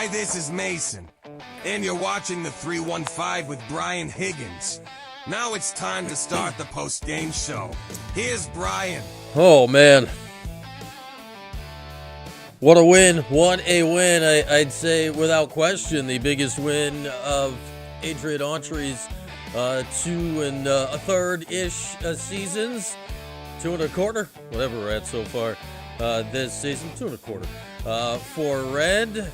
Hi, this is Mason, and you're watching the 315 with Brian Higgins. Now it's time to start the post-game show. Here's Brian. Oh, man. What a win. What a win. I'd say, without question, the biggest win of Red Autry's 2 1/3-ish seasons. 2 1/4, whatever we're at so far this season. 2 1/4. For Red,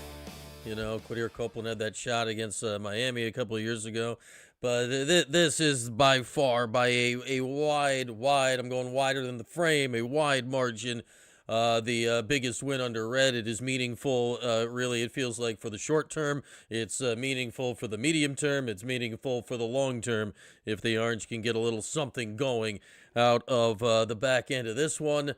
you know, Quadir Copeland had that shot against Miami a couple of years ago. But this is by far, by a wide, I'm going wider than the frame, a wide margin, the biggest win under Red. It is meaningful, really, it feels like, for the short term. It's meaningful for the medium term. It's meaningful for the long term if the Orange can get a little something going out of the back end of this one.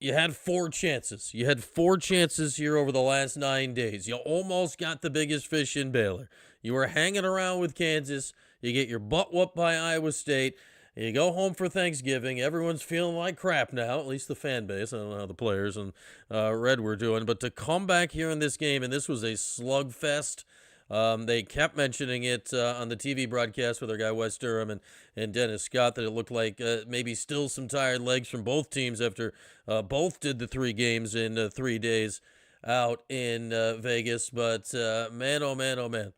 You had 4 chances. You had 4 chances here over the last 9 days. You almost got the biggest fish in Baylor. You were hanging around with Kansas. You get your butt whooped by Iowa State. You go home for Thanksgiving. Everyone's feeling like crap now, at least the fan base. I don't know how the players and Red were doing. But to come back here in this game, and this was a slugfest. They kept mentioning it on the TV broadcast with our guy Wes Durham and Dennis Scott, that it looked like maybe still some tired legs from both teams after both did the 3 games in 3 days out in Vegas. But man, oh man, oh man,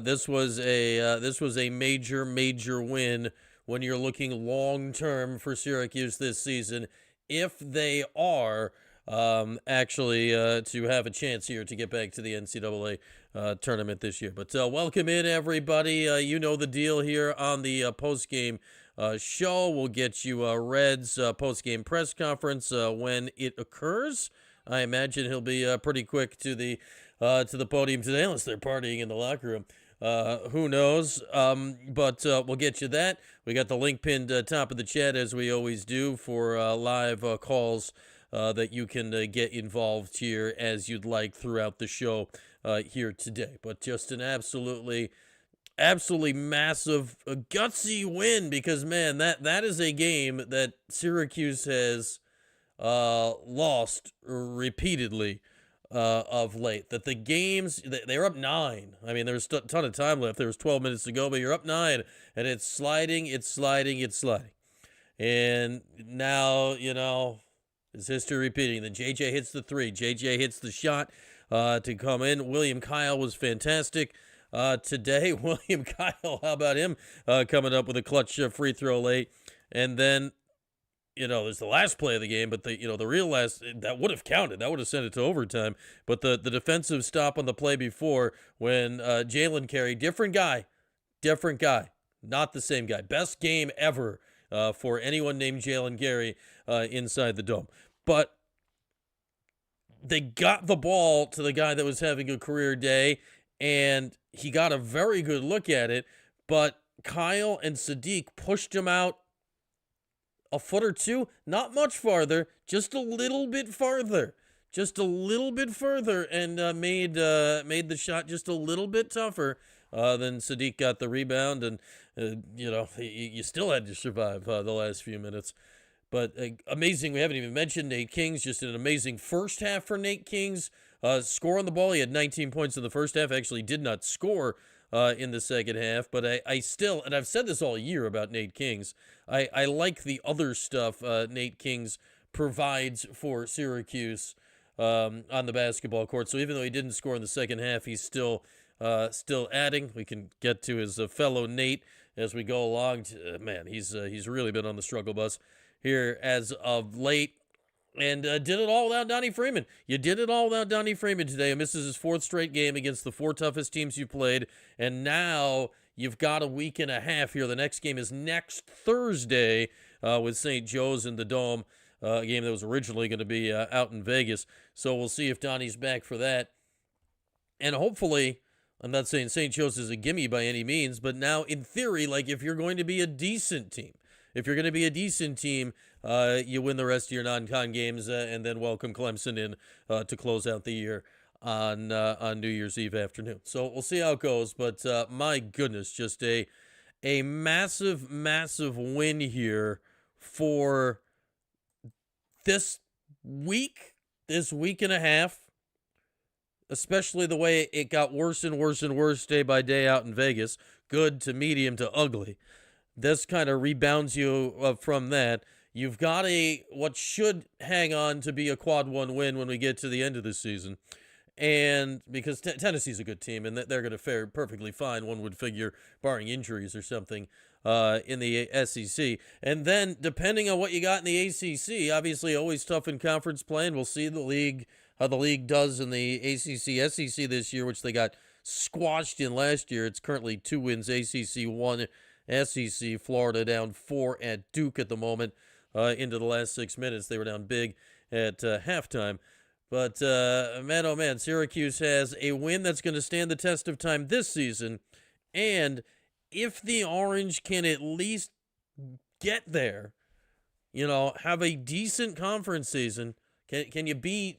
this was a major win when you're looking long term for Syracuse this season, if they are actually to have a chance here to get back to the NCAA tournament this year. But welcome in, everybody. You know the deal here on the post-game show. We'll get you Red's post-game press conference when it occurs. I imagine he'll be pretty quick to the podium today, unless they're partying in the locker room. Who knows? But we'll get you that. We got the link pinned top of the chat, as we always do, for live calls that you can get involved here as you'd like throughout the show here today. But just an absolutely massive, gutsy win, because, man, that is a game that Syracuse has lost repeatedly of late. That the games, they're up 9. I mean, there's a ton of time left. There was 12 minutes to go, but you're up 9, and it's sliding. And now, you know, is history repeating? Then JJ hits the 3. JJ hits the shot to come in. William Kyle was fantastic today. William Kyle, how about him coming up with a clutch free throw late? And then, you know, there's the last play of the game, but the real last, that would have counted. That would have sent it to overtime. But the defensive stop on the play before, when Jalen Carey, different guy, not the same guy. Best game ever for anyone named Jalen Carey inside the dome. But they got the ball to the guy that was having a career day, and he got a very good look at it. But Kyle and Sadiq pushed him out a foot or two, not much farther, just a little bit further, and made the shot just a little bit tougher. Then Sadiq got the rebound, and you still had to survive the last few minutes. But amazing, we haven't even mentioned Nate Kings. Just an amazing first half for Nate Kings. Score on the ball, he had 19 points in the first half. Actually did not score in the second half. But I still, and I've said this all year about Nate Kings, I like the other stuff Nate Kings provides for Syracuse on the basketball court. So even though he didn't score in the second half, he's still adding. We can get to his fellow Nate as we go along. Man, he's really been on the struggle bus here as of late, and did it all without Donnie Freeman. You did it all without Donnie Freeman today. He misses his 4th straight game against the 4 toughest teams you played, and now you've got a week and a half here. The next game is next Thursday with St. Joe's in the Dome, a game that was originally going to be out in Vegas. So we'll see if Donnie's back for that. And hopefully, I'm not saying St. Joe's is a gimme by any means, but now in theory, like, if you're going to be a decent team, you win the rest of your non-con games and then welcome Clemson in to close out the year on New Year's Eve afternoon. So we'll see how it goes. But my goodness, just a massive win here for this week and a half, especially the way it got worse and worse and worse day by day out in Vegas, good to medium to ugly. This kind of rebounds you from that. You've got what should hang on to be a quad one win when we get to the end of the season. And because Tennessee's a good team and they're going to fare perfectly fine, one would figure, barring injuries or something, in the SEC. And then, depending on what you got in the ACC, obviously always tough in conference play, and we'll see how the league does in the ACC, SEC this year, which they got squashed in last year. It's currently 2 wins, ACC 1, SEC. Florida down 4 at Duke at the moment. Into the last 6 minutes, they were down big at halftime. But, man, oh, man, Syracuse has a win that's going to stand the test of time this season. And if the Orange can at least get there, have a decent conference season, can you be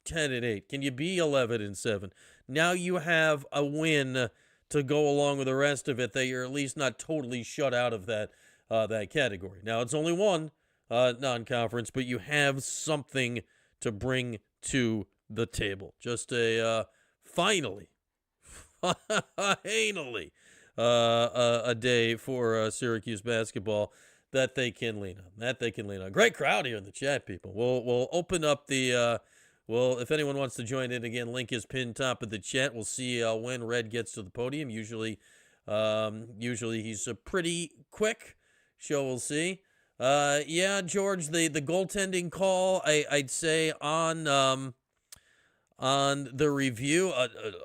10-8? Can you be 11-7? Now you have a win to go along with the rest of it that you're at least not totally shut out of that category. Now, it's only one non-conference, but you have something to bring to the table. Just finally, a day for Syracuse basketball that they can lean on. Great crowd here in the chat, people. We'll open up the if anyone wants to join in again, link is pinned top of the chat. We'll see when Red gets to the podium. Usually he's pretty quick. We'll see. Yeah, George, the goaltending call, I'd say on the review,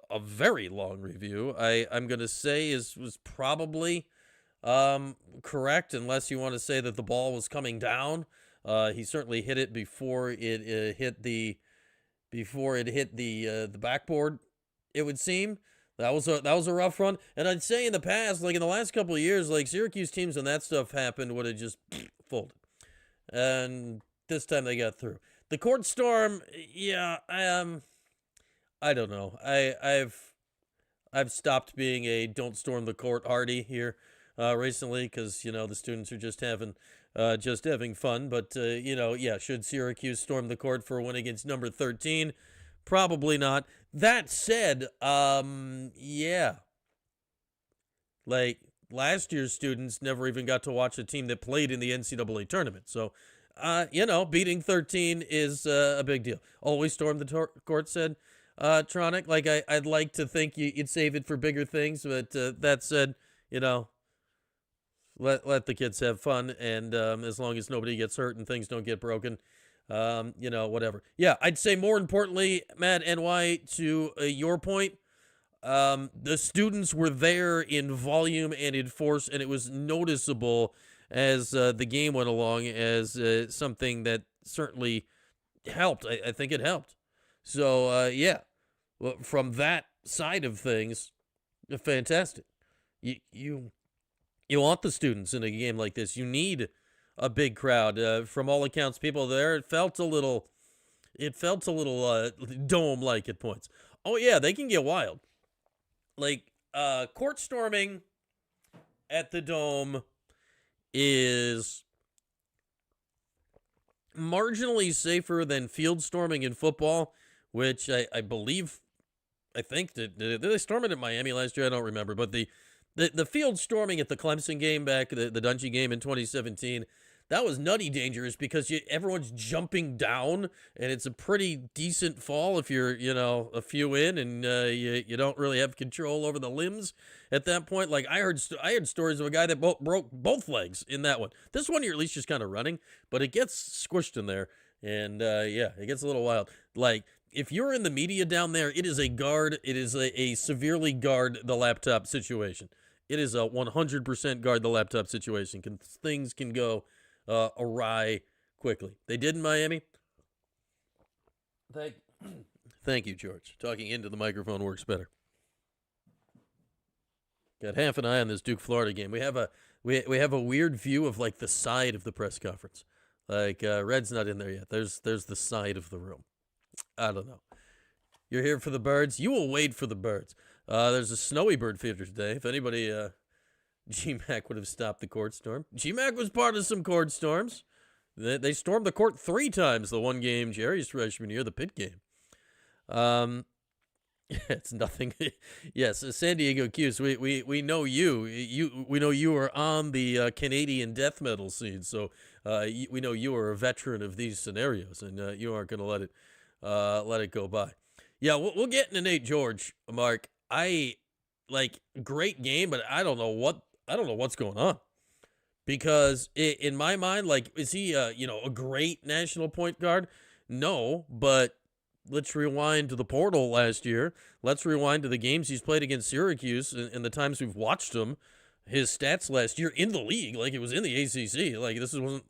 a very long review, I'm going to say was probably correct, unless you want to say that the ball was coming down. He certainly hit it before it hit the backboard, it would seem. That was a rough run. And I'd say in the past, like in the last couple of years, like Syracuse teams when that stuff happened would have just folded. And this time they got through. The court storm, yeah, I don't know. I've stopped being a don't storm the court hardy here recently because the students are just having fun. But should Syracuse storm the court for a win against number 13? Probably not. That said, yeah. Like, last year's students never even got to watch a team that played in the NCAA tournament. So, beating 13 is a big deal. Always storm the court, said Tronic. Like, I'd like to think you'd save it for bigger things. But that said, let the kids have fun. And as long as nobody gets hurt and things don't get broken, whatever. Yeah, I'd say more importantly, Matt, NY, to your point, the students were there in volume and in force, and it was noticeable as the game went along as something that certainly helped. I think it helped. So, yeah, well, from that side of things, fantastic. You want the students in a game like this. You need a big crowd. From all accounts, people there, it felt a little dome-like at points. Oh, yeah, they can get wild. Like, court storming at the Dome is marginally safer than field storming in football, which I think, did they storm it at Miami last year? I don't remember. But the field storming at the Clemson game back, the Dungey game in 2017, that was nutty dangerous because everyone's jumping down, and it's a pretty decent fall if you're, a few in and you don't really have control over the limbs at that point. Like I heard stories of a guy that broke both legs in that one. This one you're at least just kind of running, but it gets squished in there, and it gets a little wild. Like if you're in the media down there, it is a severely guard the laptop situation. It is a 100% guard the laptop situation. Things can go awry quickly. They did in Miami. Thank you, George. Talking into the microphone works better. Got half an eye on this Duke Florida game. We have a weird view of like the side of the press conference. Like Red's not in there yet. There's the side of the room. I don't know. You're here for the birds. You will wait for the birds. There's a snowy bird feeder today. If anybody GMAC would have stopped the court storm. GMAC was part of some court storms. They stormed the court 3 times the one game Jerry's freshman year, the Pitt game. It's nothing. Yes, San Diego Q's. We know you. We know you are on the Canadian death metal scene. So we know you are a veteran of these scenarios, and you aren't going to let it go by. Yeah, we'll get into Nate George, Mark. Great game, but I don't know what's going on, because in my mind, like, is he a great national point guard? No, but let's rewind to the portal last year. Let's rewind to the games he's played against Syracuse and the times we've watched him. His stats last year in the league, like it was in the ACC. Like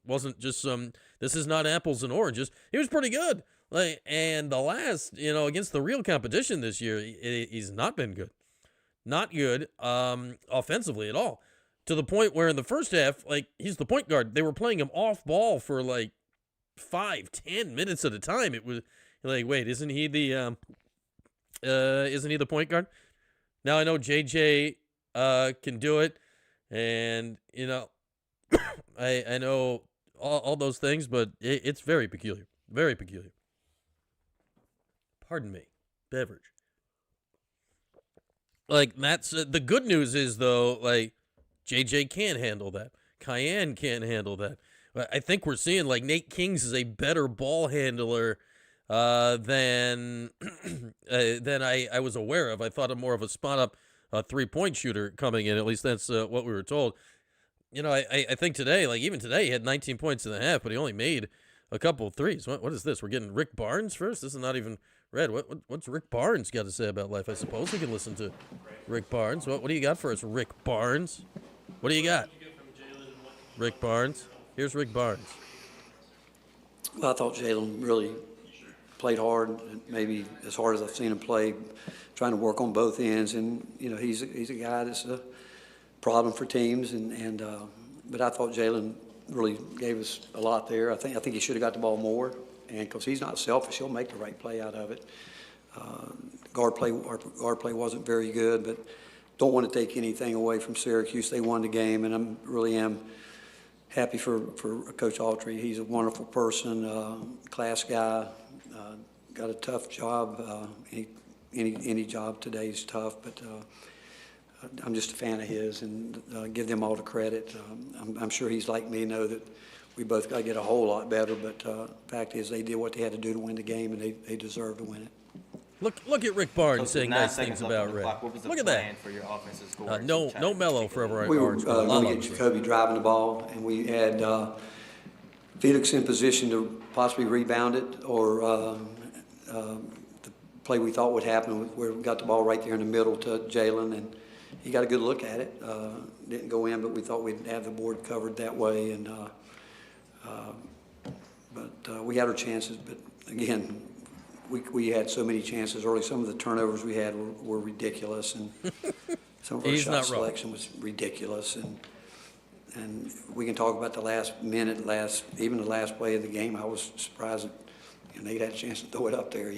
wasn't just some. This is not apples and oranges. He was pretty good. Like, and the last, against the real competition this year, he's not been good. Not good offensively at all. To the point where in the first half, like, he's the point guard. They were playing him off ball for like 5-10 minutes at a time. It was like, wait, isn't he the point guard? Now I know JJ can do it, and I know all those things, but it's very peculiar. Very peculiar. Pardon me. Beverage. Like, that's the good news is, though, like, JJ can't handle that. Cayenne can't handle that. I think we're seeing, like, Nate Kings is a better ball handler than I was aware of. I thought of more of a spot-up three-point shooter coming in. At least that's what we were told. I think today, like, even today, he had 19 points in the half, but he only made a couple of threes. What is this? We're getting Rick Barnes first? This is not even Red. What's Rick Barnes got to say about life? I suppose we can listen to Rick Barnes. What do you got for us, Rick Barnes? What do you got? Rick Barnes. Here's Rick Barnes. Well, I thought Jalen really played hard, maybe as hard as I've seen him play, trying to work on both ends. And he's a guy that's a problem for teams. But I thought Jalen really gave us a lot there. I think he should have got the ball more, and because he's not selfish, he'll make the right play out of it. Our guard play wasn't very good, but don't want to take anything away from Syracuse. They won the game, and I really am happy for Coach Autry. He's a wonderful person, class guy, got a tough job. Any job today is tough, but I'm just a fan of his, and give them all the credit. I'm sure he's like me, know that we both got to get a whole lot better, but the fact is they did what they had to do to win the game, and they deserve to win it. Look at Rick Barnes saying nice things about Red. Look at that. For your offensive score? No Mello for everyone. We were going to get Jacoby driving the ball, and we had Felix in position to possibly rebound it, or the play we thought would happen where we got the ball right there in the middle to Jalen, and he got a good look at it. Didn't go in, but we thought we'd have the board covered that way, and but we had our chances. But again, we had so many chances early. Some of the turnovers we had were ridiculous, and some of our shot selection was ridiculous. And we can talk about the last minute, even the last play of the game. I was surprised that Nate had a chance to throw it up there,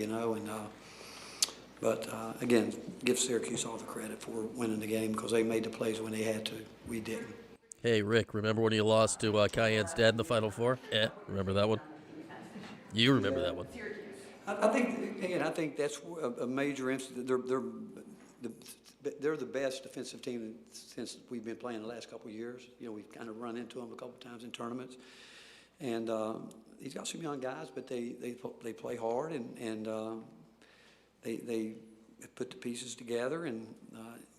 But again, give Syracuse all the credit for winning the game because they made the plays when they had to. We didn't. Hey, Rick, remember when you lost to Cayenne's dad in the Final Four? Remember that one? You remember that one? I think that's a major incident. They're the best defensive team since we've been playing the last couple of years. We've kind of run into them a couple of times in tournaments, and he's got some young guys, but they play hard and they put the pieces together, and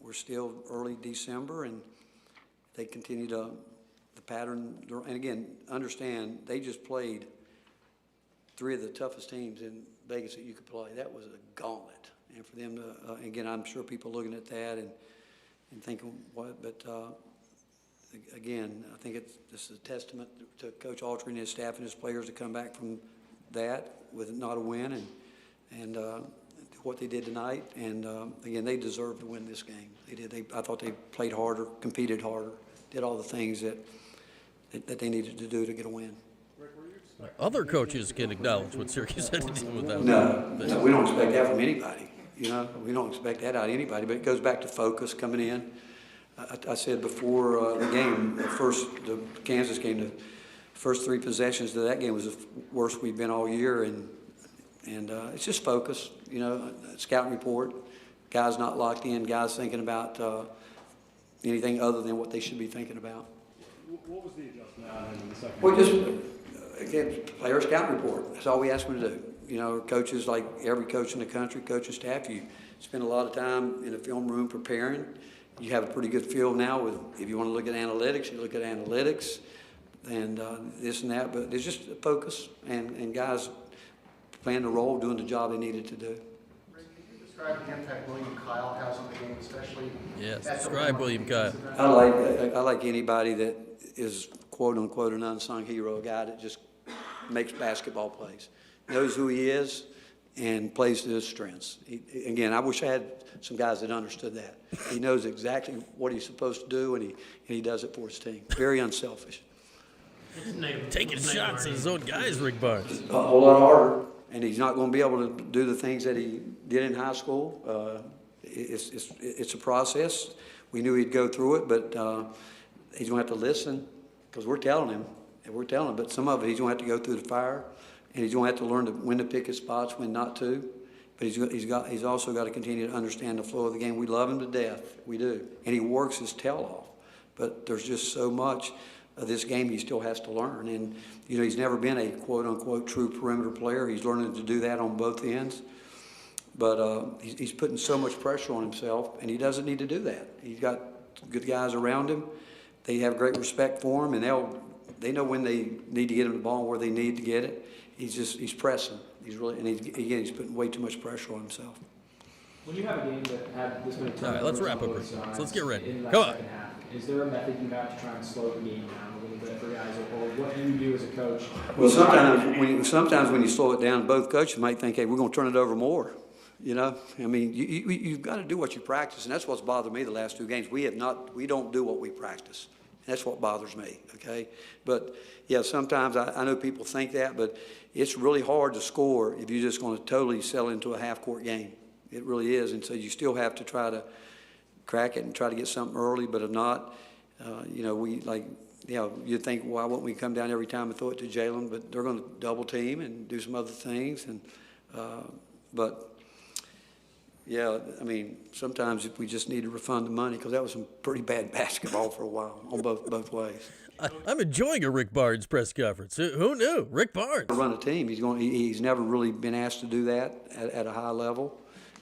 we're still early December, and they continue the pattern. And again, understand they just played three of the toughest teams in Vegas that you could play. That was a gauntlet, and for them to again, I'm sure people looking at that and thinking what, but again, I think this is a testament to Coach Autry and his staff and his players to come back from that with not a win and what they did tonight. And again, they deserve to win this game. They did. I thought they played harder, competed harder, did all the things that they needed to do to get a win. Other coaches can acknowledge what Syracuse had to deal with that. No, we don't expect that from anybody. We don't expect that out of anybody. But it goes back to focus coming in. I said before the game, the Kansas game, the first three possessions of that game was the worst we've been all year, and it's just focus. Scouting report. guys not locked in, guys thinking about anything other than what they should be thinking about. What was the adjustment in the second? Well, just, again, player scout report. That's all we ask them to do. You know, coaches, like every coach in the country, coaching staff, you spend a lot of time in the film room preparing. You have a pretty good feel now with, if you want to look at analytics, you look at analytics and this and that. But there's just a focus and guys playing the role, doing the job they needed to do. Can you describe the impact William Kyle has on the game, especially? Yes, describe William Kyle. I like anybody that is quote unquote an unsung hero, a guy that just makes basketball plays, knows who he is, and plays to his strengths. Again, I wish I had some guys that understood that. He knows exactly what he's supposed to do, and he does it for his team. Very unselfish. Taking shots at his own guys, Rick Barnes. A whole lot harder, and he's not going to be able to do the things that he did in high school. It's a process. We knew he'd go through it, but he's going to have to listen because we're telling him, but some of it he's going to have to go through the fire, and he's going to have to learn when to pick his spots, when not to. But he's also got to continue to understand the flow of the game. We love him to death, we do, and he works his tail off. But there's just so much of this game he still has to learn, and you know he's never been a quote unquote true perimeter player. He's learning to do that on both ends. But he's putting so much pressure on himself, and he doesn't need to do that. He's got good guys around him. They have great respect for him, and they know when they need to get him the ball and where they need to get it. He's pressing. He's putting way too much pressure on himself. When you have a game that had this many turnovers, All right, let's wrap up on both here. sides So let's get ready. in that Come on. second half, is there a method you have to try and slow the game down a little bit for guys, or what do you do as a coach? Well, sometimes when you slow it down, both coaches might think, hey, we're going to turn it over more. You know, I mean, you've got to do what you practice, and that's what's bothered me the last two games. We don't do what we practice. That's what bothers me, okay? But, yeah, sometimes I know people think that, but it's really hard to score if you're just going to totally sell into a half-court game. It really is, and so you still have to try to crack it and try to get something early, but if not, you know, you'd think, why wouldn't we come down every time and throw it to Jalen? But they're going to double team and do some other things, and but yeah, I mean, sometimes we just need to refund the money because that was some pretty bad basketball for a while on both ways. I'm enjoying a Rick Barnes press conference. Who knew? Rick Barnes. Run a team. He's never really been asked to do that at a high level.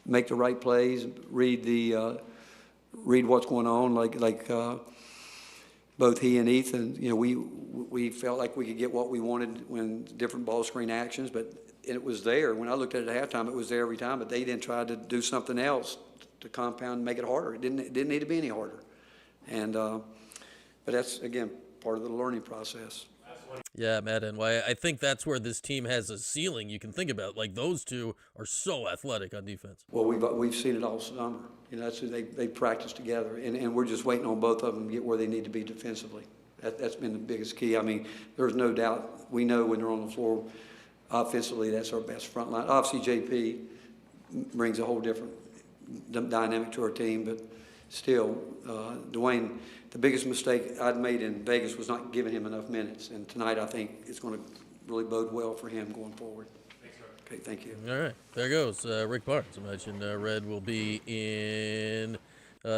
Make the right plays. Read what's going on. Like both he and Ethan. You know, we felt like we could get what we wanted when different ball screen actions, but it was there. When I looked at it at halftime, it was there every time. But they then tried to do something else to compound and make it harder. It didn't need to be any harder. And but that's again part of the learning process. Yeah, Matt, and I think that's where this team has a ceiling you can think about. Like, those two are so athletic on defense. Well, we've seen it all summer. You know, that's who they practice together, and we're just waiting on both of them to get where they need to be defensively. That's been the biggest key. I mean, there's no doubt. We know when they're on the floor, offensively, that's our best front line. Obviously, JP brings a whole different dynamic to our team, but still, Dwayne, the biggest mistake I'd made in Vegas was not giving him enough minutes, and tonight I think it's going to really bode well for him going forward. Thanks, sir. Okay, thank you. All right, there goes Rick Barnes. I imagine Red will be in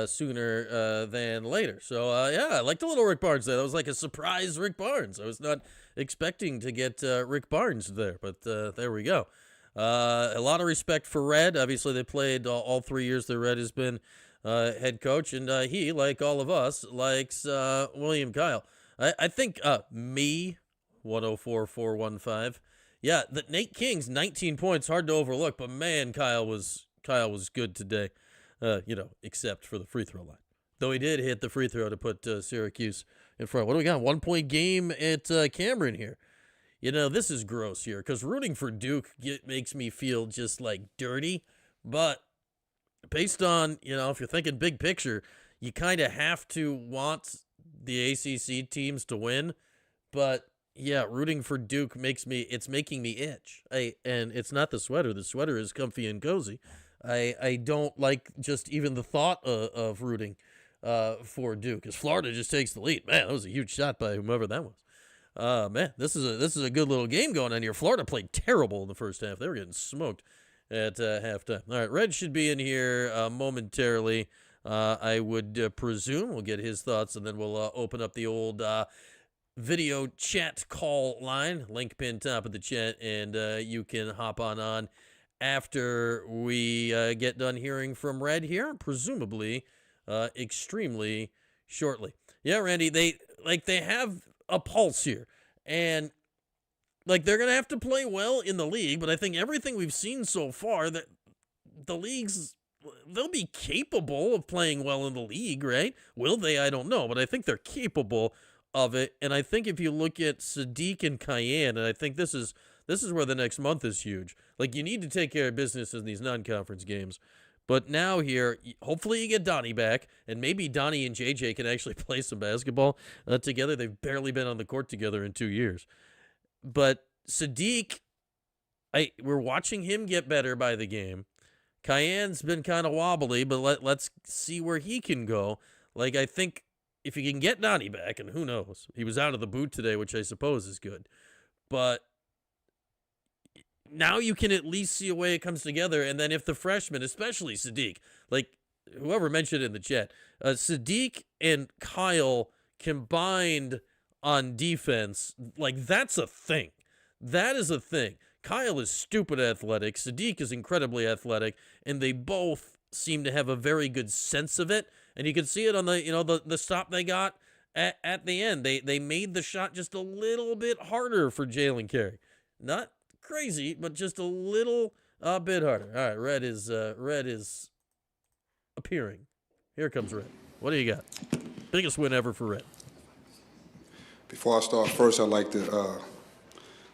sooner than later. So, yeah, I liked a little Rick Barnes there. That was like a surprise Rick Barnes. I was not expecting to get Rick Barnes there, but there we go. A lot of respect for Red. Obviously, they played all 3 years that Red has been head coach, and he, like all of us, likes William Kyle. I think me, 104415. Yeah, that Nate King's 19 points, hard to overlook, but man, Kyle was good today. You know, except for the free throw line. Though he did hit the free throw to put Syracuse in front. What do we got? 1 point game at Cameron here. You know, this is gross here because rooting for Duke makes me feel just like dirty. But based on, you know, if you're thinking big picture, you kind of have to want the ACC teams to win. But yeah, rooting for Duke it's making me itch. And it's not the sweater. The sweater is comfy and cozy. I don't like just even the thought of rooting for Duke, because Florida just takes the lead. Man, that was a huge shot by whomever that was. Man, this is a good little game going on here. Florida played terrible in the first half. They were getting smoked. at halftime. All right, Red should be in here momentarily. I would presume we'll get his thoughts, and then we'll open up the old video chat call line. Link pinned top of the chat, and you can hop on after we get done hearing from Red here, presumably extremely shortly. Yeah, Randy, they have a pulse here, and they're gonna have to play well in the league. But I think everything we've seen so far, that the league's, they'll be capable of playing well in the league, right? Will they? I don't know, but I think they're capable of it. And I think if you look at Sadiq and Cayenne, and I think this is where the next month is huge. You need to take care of business in these non-conference games. But now here, hopefully you get Donnie back, and maybe Donnie and JJ can actually play some basketball together. They've barely been on the court together in 2 years. But Sadiq, we're watching him get better by the game. Cayenne's been kind of wobbly, but let's see where he can go. I think if you can get Donnie back, and who knows, he was out of the boot today, which I suppose is good. But now you can at least see a way it comes together. And then if the freshmen, especially Sadiq, whoever mentioned it in the chat, Sadiq and Kyle combined on defense, that's a thing. That is a thing. Kyle is stupid athletic. Sadiq is incredibly athletic, and they both seem to have a very good sense of it. And you can see it on the stop they got at the end. They made the shot just a little bit harder for Jalen Carey. Not crazy, but just a little bit harder. All right, Red is appearing. Here comes Red. What do you got? Biggest win ever for Red. Before I start, first I'd like to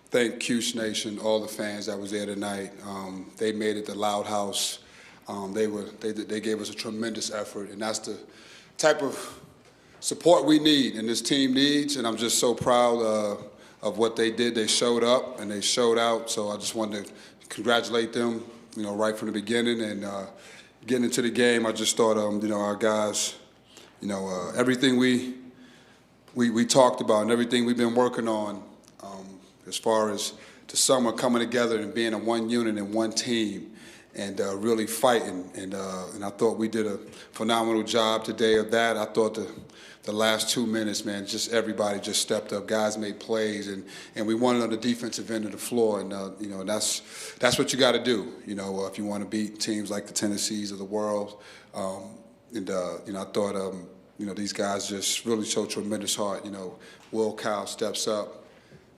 thank Cuse Nation, all the fans that was there tonight. They made it the Loud House. They gave us a tremendous effort, and that's the type of support we need and this team needs. And I'm just so proud of what they did. They showed up and they showed out. So I just wanted to congratulate them, right from the beginning. And getting into the game, I just thought, our guys, everything we talked about and everything we've been working on, as far as the summer coming together and being a one unit and one team and really fighting. And I thought we did a phenomenal job today of that. I thought the last 2 minutes, man, just everybody just stepped up. Guys made plays, and we won it on the defensive end of the floor. And, that's what you got to do, if you want to beat teams like the Tennessees of the world. I thought, these guys just really showed tremendous heart. Will Kyle steps up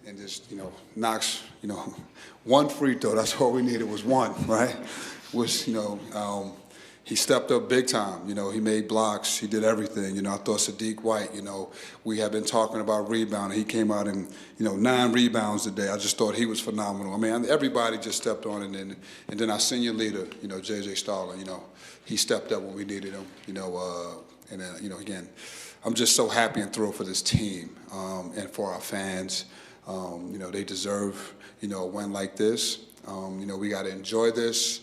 and just, knocks, one free throw. That's all we needed was one, right? He stepped up big time. He made blocks. He did everything. I thought Sadiq White, we have been talking about rebounding. He came out and, 9 rebounds today. I just thought he was phenomenal. I mean, everybody just stepped on it. And then our senior leader, J.J. Starling, he stepped up when we needed him, and then, again, I'm just so happy and thrilled for this team and for our fans. They deserve, a win like this. We got to enjoy this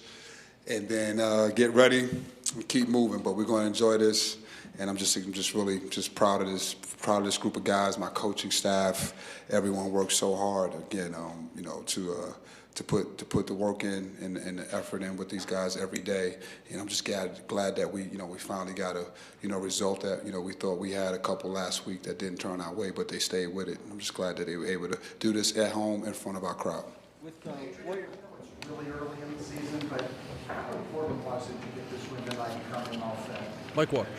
and then get ready and keep moving. But we're going to enjoy this, and I'm just really proud of this group of guys, my coaching staff. Everyone works so hard again, to put the work in and the effort in with these guys every day. And I'm just glad that we finally got a result that we thought we had a couple last week that didn't turn our way, but they stayed with it. I'm just glad that they were able to do this at home in front of our crowd. It's really early in the season, but how important was it to get this win tonight coming off that? Mike Walker.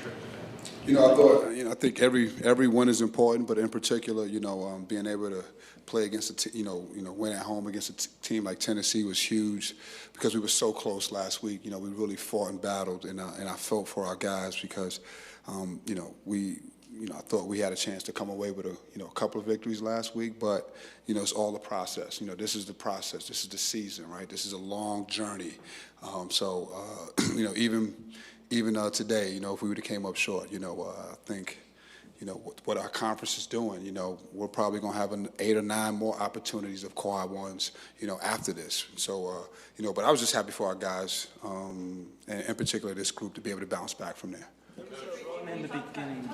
I think every win is important, but in particular, being able to play against win at home against a team like Tennessee was huge because we were so close last week. We really fought and battled, and I felt for our guys because, I thought we had a chance to come away with a couple of victories last week, but it's all a process. This is the process. This is the season, right? This is a long journey. Even today, if we would have came up short, I think, what our conference is doing, we're probably going to have 8 or 9 more opportunities of quad ones, after this. So, but I was just happy for our guys, and in particular this group, to be able to bounce back from there. In the beginning,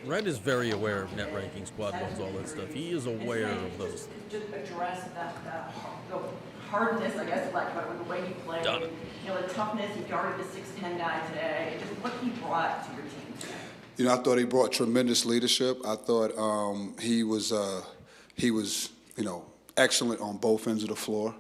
Red is very aware of net rankings, quad ones, all that stuff. He is aware of those things. Just address that, the hardness, I guess, like the way you played, Done. the toughness, you guarded the 6'10" guy today, and just what he brought to your team today. I thought he brought tremendous leadership. I thought he was excellent on both ends of the floor.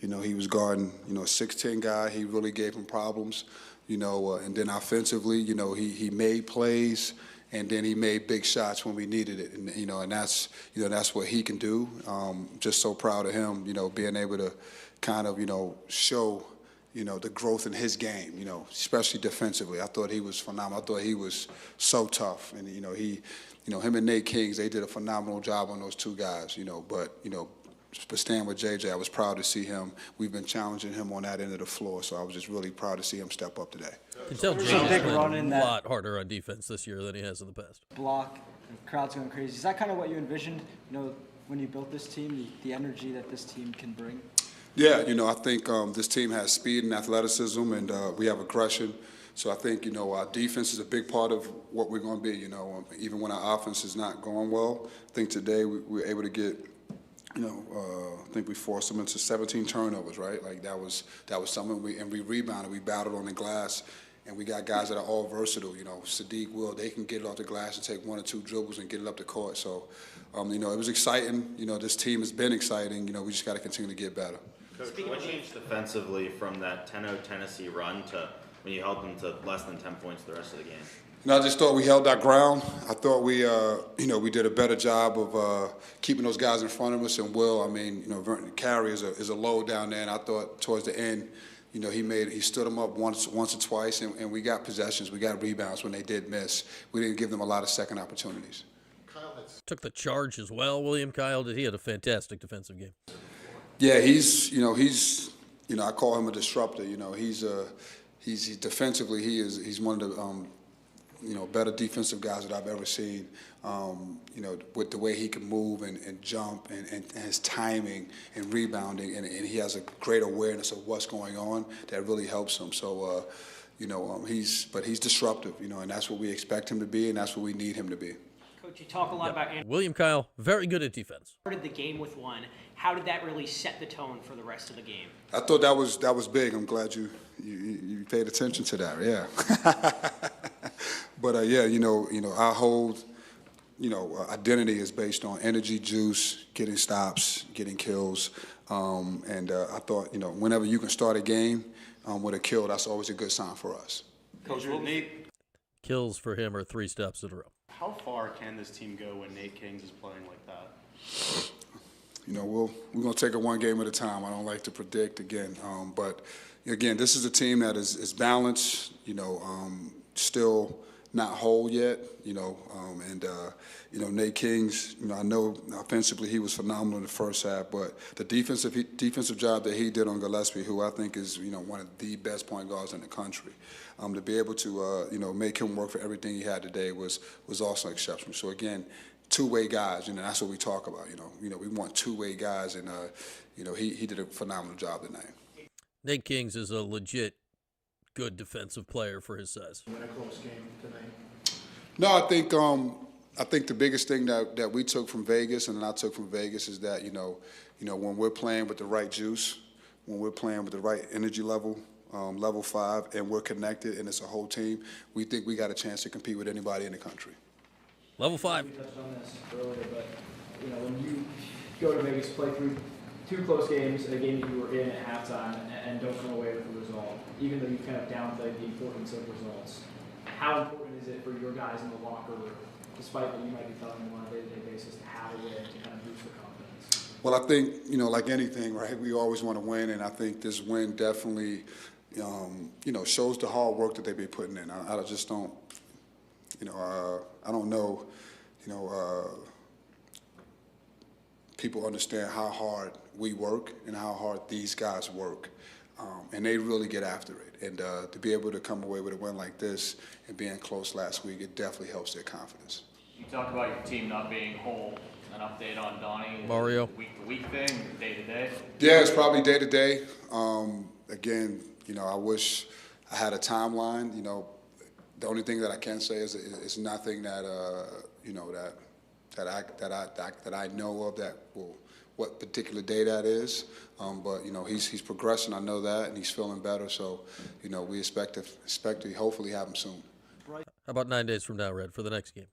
He was guarding, a 6'10" guy. He really gave him problems, and then offensively, he made plays, and then he made big shots when we needed it. And that's what he can do. Just so proud of him, being able to kind of, show, the growth in his game, especially defensively. I thought he was phenomenal. I thought he was so tough. And, him and Nate Kings, they did a phenomenal job on those two guys, but staying with JJ, I was proud to see him. We've been challenging him on that end of the floor, so I was just really proud to see him step up today. You can tell JJ's been a lot harder on defense this year than he has in the past. Block, the crowd's going crazy. Is that kind of what you envisioned, when you built this team, the energy that this team can bring? Yeah, I think this team has speed and athleticism, and we have aggression. So I think, our defense is a big part of what we're going to be, even when our offense is not going well. I think today we were able to get, I think we forced them into 17 turnovers, right? Like that was something we rebounded. We battled on the glass, and we got guys that are all versatile. Sadiq, Will, they can get it off the glass and take one or two dribbles and get it up the court. So, it was exciting. This team has been exciting. We just got to continue to get better. Coach, what changed defensively from that 10-0 Tennessee run to when you held them to less than 10 points the rest of the game? I just thought we held our ground. I thought we did a better job of keeping those guys in front of us. And Will, Carey is a load down there, and I thought towards the end, he stood them up once or twice, and we got possessions, we got rebounds when they did miss. We didn't give them a lot of second opportunities. Took the charge as well. William Kyle did. He had a fantastic defensive game. Yeah, he's I call him a disruptor. He's defensively he's one of the better defensive guys that I've ever seen. With the way he can move and jump and his timing and rebounding, and he has a great awareness of what's going on that really helps him. So, he's disruptive, and that's what we expect him to be, and that's what we need him to be. Coach, you talk a lot about William Kyle, very good at defense. started the game with one. How did that really set the tone for the rest of the game? I thought that was big. I'm glad you paid attention to that. Yeah. But our whole identity is based on energy, juice, getting stops, getting kills, and I thought whenever you can start a game with a kill, that's always a good sign for us. Coach, with Nate, Kills for him are 3 steps in a row. how far can this team go when Nate Kings is playing like that? We're going to take it one game at a time. I don't like to predict again. But, again, this is a team that is balanced, still not whole yet, Nate Kings, I know offensively he was phenomenal in the first half, but the defensive job that he did on Gillespie, who I think is, one of the best point guards in the country, to be able to, make him work for everything he had today was also exceptional. So, again, two-way guys, that's what we talk about, we want two-way guys, and, he did a phenomenal job tonight. Nate Kings is a legit good defensive player for his size. Win a close game tonight. No, I think the biggest thing that we took from Vegas and I took from Vegas is that, when we're playing with the right juice, when we're playing with the right energy level, level 5, and we're connected and it's a whole team, we think we got a chance to compete with anybody in the country. Level 5. We touched on this earlier, but when you go to Vegas, play through 2 close games, a game that you were in at halftime, and don't come away with a result, even though you kind of downplayed the importance of results, how important is it for your guys in the locker room, despite what you might be telling them on a day-to-day basis, to have a win to kind of boost their confidence? Well, I think, like anything, right, we always want to win, and I think this win definitely, shows the hard work that they've been putting in. I just don't, I don't know, people understand how hard we work and how hard these guys work. And they really get after it. And to be able to come away with a win like this and being close last week, it definitely helps their confidence. You talk about your team not being whole. An update on Donnie? Mario? Week-to-week thing, day-to-day? Yeah, it's probably day-to-day. Again, I wish I had a timeline. The only thing that I can say is it's nothing that, that I know of that will, what particular day that is. But he's progressing. I know that, and he's feeling better. So we expect to hopefully have him soon. How about 9 days from now, Red, for the next game?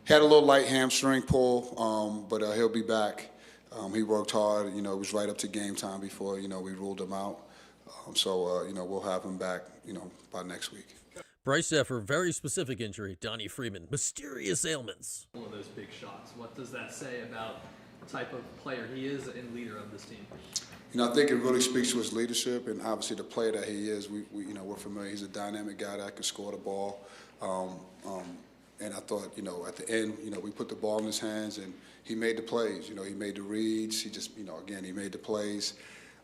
Had a little light hamstring pull, but he'll be back. He worked hard. It was right up to game time before we ruled him out. So we'll have him back by next week. Bryce Zephyr, very specific injury. Donnie Freeman, mysterious ailments. One of those big shots. What does that say about the type of player he is and leader of this team? I think it really speaks to his leadership and obviously the player that he is. We're familiar. He's a dynamic guy that can score the ball. And I thought, at the end, we put the ball in his hands and he made the plays. He made the reads. He just, again, he made the plays.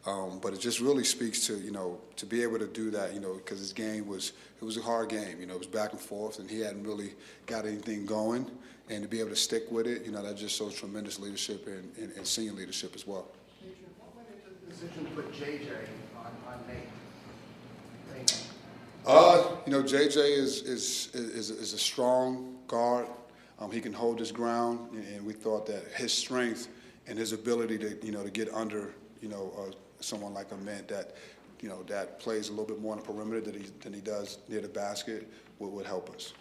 But it just really speaks to, to be able to do that, because his game was a hard game. It was back and forth, and he hadn't really got anything going. And to be able to stick with it, that just shows tremendous leadership and senior leadership as well. What went into the decision to put JJ on Nate? JJ is a strong guard. He can hold his ground, and we thought that his strength and his ability to to get under someone like a Mint that that plays a little bit more on the perimeter than he does near the basket would help us.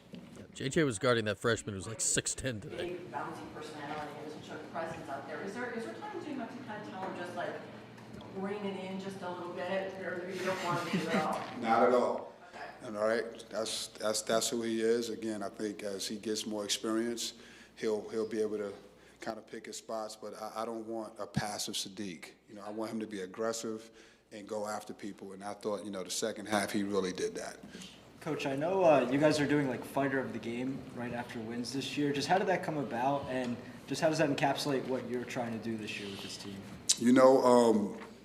JJ was guarding that freshman who was like 6'10" today. Big, bouncy personality, he doesn't show presence out there. Is there times you have to kind of tell him just like rein it in just a little bit, or you don't want him to go? Not at all. Okay. All right, that's who he is. Again, I think as he gets more experience, he'll be able to kind of pick his spots. But I don't want a passive Sadiq. I want him to be aggressive and go after people. And I thought, the second half he really did that. Coach, I know you guys are doing like fighter of the game right after wins this year. Just how did that come about, and just how does that encapsulate what you're trying to do this year with this team?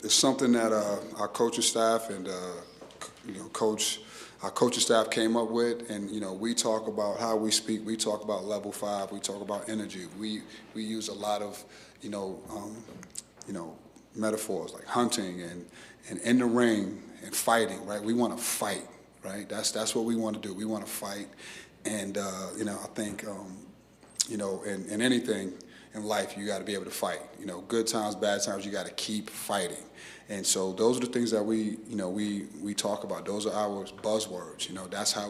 It's something that our coaching staff and our coaching staff came up with, and we talk about how we speak. We talk about level 5. We talk about energy. We use a lot of metaphors like hunting and in the ring and fighting. Right? We want to fight. Right? That's what we want to do. We want to fight, and I think in anything in life you got to be able to fight. Good times, bad times, you got to keep fighting. And so those are the things that we talk about. Those are our buzzwords. That's how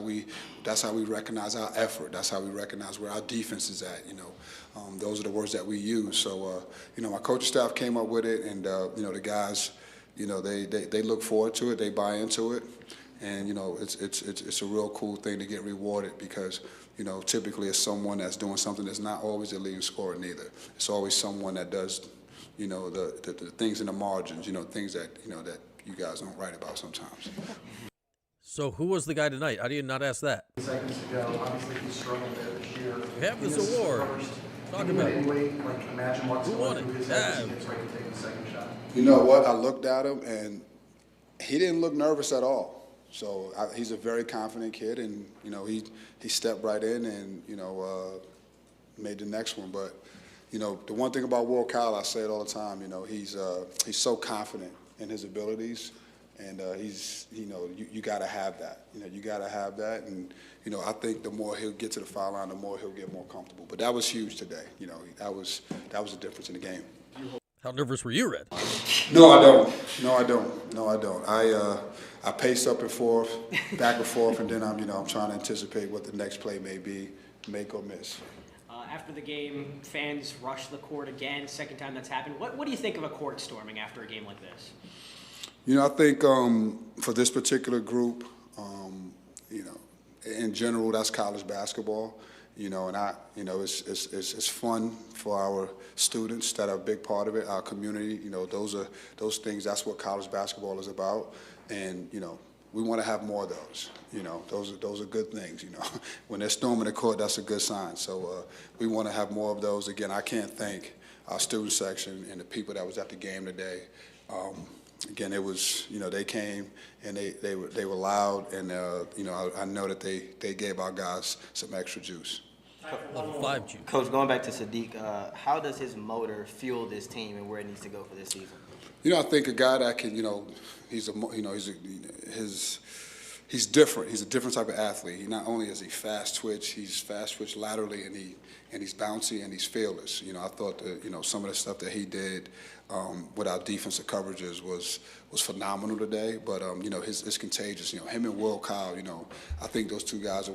we recognize our effort. That's how we recognize where our defense is at. Those are the words that we use. So my coaching staff came up with it, and the guys, they look forward to it. They buy into it. And it's a real cool thing to get rewarded because typically it's someone that's doing something that's not always a leading scorer neither. It's always someone that does the things in the margins, things that that you guys don't write about sometimes. So who was the guy tonight? How do you not ask that? Seconds ago, obviously he struggled there this year. You have this award. Talk about it. Imagine what's Who won it? through his head as he gets ready to take the second shot. You know what? I looked at him and he didn't look nervous at all. So he's a very confident kid, and he stepped right in and made the next one. But the one thing about Will Kyle, I say it all the time. He's so confident in his abilities, and you got to have that. You got to have that, and I think the more he'll get to the foul line, the more he'll get more comfortable. But that was huge today. That was the difference in the game. How nervous were you, Red? No, I don't. I pace up and forth, back and forth, and then I'm trying to anticipate what the next play may be, make or miss. After the game, fans rushed the court again. Second time that's happened. What do you think of a court storming after a game like this? I think for this particular group, in general, that's college basketball. And it's fun for our students that are a big part of it, our community. Those things. That's what college basketball is about, and we want to have more of those. Those are good things. When they're storming the court, that's a good sign. So we want to have more of those. Again, I can't thank our student section and the people that was at the game today. Again, it was they came and they were loud, and I know that they gave our guys some extra juice. Level 5 juice. Coach, going back to Sadiq, how does his motor fuel this team and where it needs to go for this season? I think a guy that can, he's different. He's a different type of athlete. He not only is he fast twitch, he's fast twitch laterally, and he's bouncy and he's fearless. I thought that some of the stuff that he did with our defensive coverages was phenomenal today. But it's contagious. Him and Will Kyle. I think those two guys are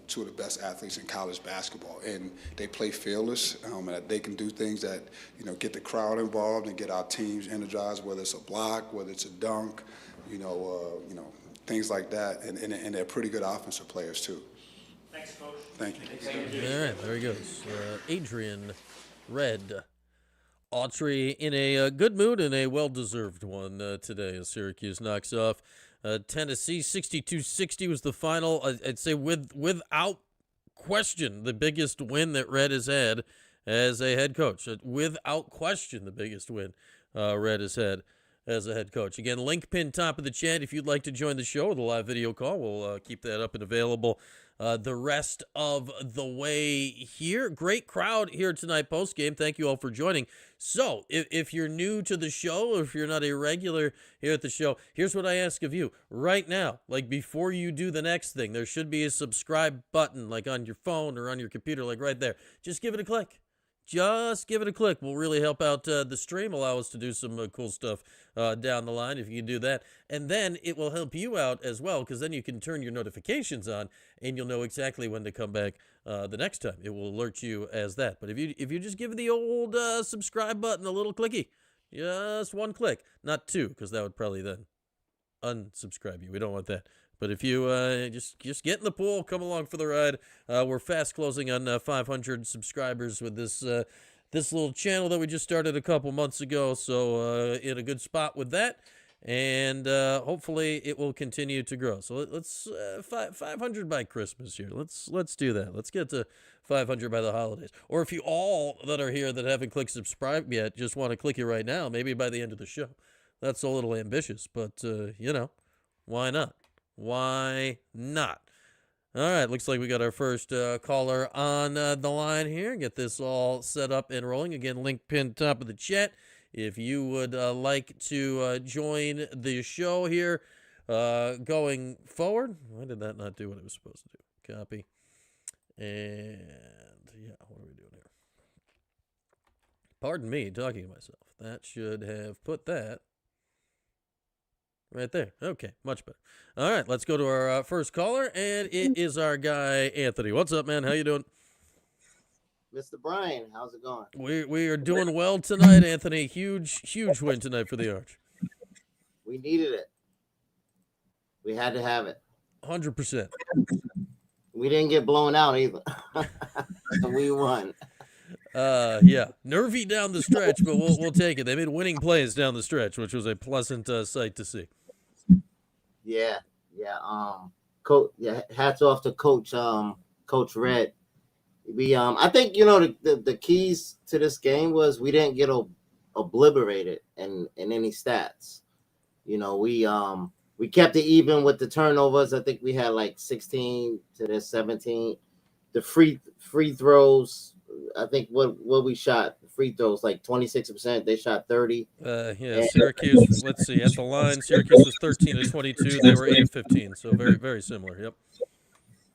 two of the best athletes in college basketball, and they play fearless. And they can do things that get the crowd involved and get our teams energized. Whether it's a block, whether it's a dunk, things like that, and they're pretty good offensive players too. Thanks, Coach. Thank you. All right, there he goes. Adrian Red Autry in a good mood and a well-deserved one today as Syracuse knocks off Tennessee. 62-60 was the final. I'd say without question the biggest win that Red has had as a head coach. Without question the biggest win Red has had as a head coach. Again, link pinned top of the chat if you'd like to join the show with a live video call. We'll keep that up and available the rest of the way here. Great crowd here tonight post-game. Thank you all for joining. So, if you're new to the show, or if you're not a regular here at the show, here's what I ask of you. Right now, like before you do the next thing, there should be a subscribe button, like on your phone or on your computer, like right there. Just give it a click. Just give it a click. Will really help out the stream, allow us to do some cool stuff down the line if you can do that. And then it will help you out as well, because then you can turn your notifications on and you'll know exactly when to come back the next time. It will alert you as that. But if you just give the old subscribe button a little clicky, just one click, not two, because that would probably then unsubscribe you. We don't want that. But if you just get in the pool, come along for the ride. We're fast closing on 500 subscribers with this little channel that we just started a couple months ago. So in a good spot with that, and hopefully it will continue to grow. So let's 500 by Christmas here. Let's do that. Let's get to 500 by the holidays. Or if you all that are here that haven't clicked subscribe yet just want to click it right now, maybe by the end of the show. That's a little ambitious, but why not? Why not? All right, looks like we got our first caller on the line here. Get this all set up and rolling. Again, link pinned top of the chat. If you would like to join the show here going forward. Why did that not do what it was supposed to do? Copy. And, yeah, what are we doing here? Pardon me, talking to myself. That should have put that right there. Okay, much better. All right, let's go to our first caller, and it is our guy, Anthony. What's up, man? How you doing? Mr. Brian, how's it going? We are doing well tonight, Anthony. Huge win tonight for the Arch. We needed it. We had to have it. 100%. We didn't get blown out either. So we won. Yeah, nervy down the stretch, but we'll take it. They made winning plays down the stretch, which was a pleasant sight to see. Yeah. Coach. Yeah, hats off to Coach Red. We I think the keys to this game was we didn't get obliterated in any stats. We kept it even with the turnovers. I think we had like 16 to their 17. The free throws. I think what we shot free throws like 26%. They shot 30. Yeah, Syracuse. Let's see, at the line, Syracuse was 13 to 22. They were 8 to 15. So very, very similar. Yep.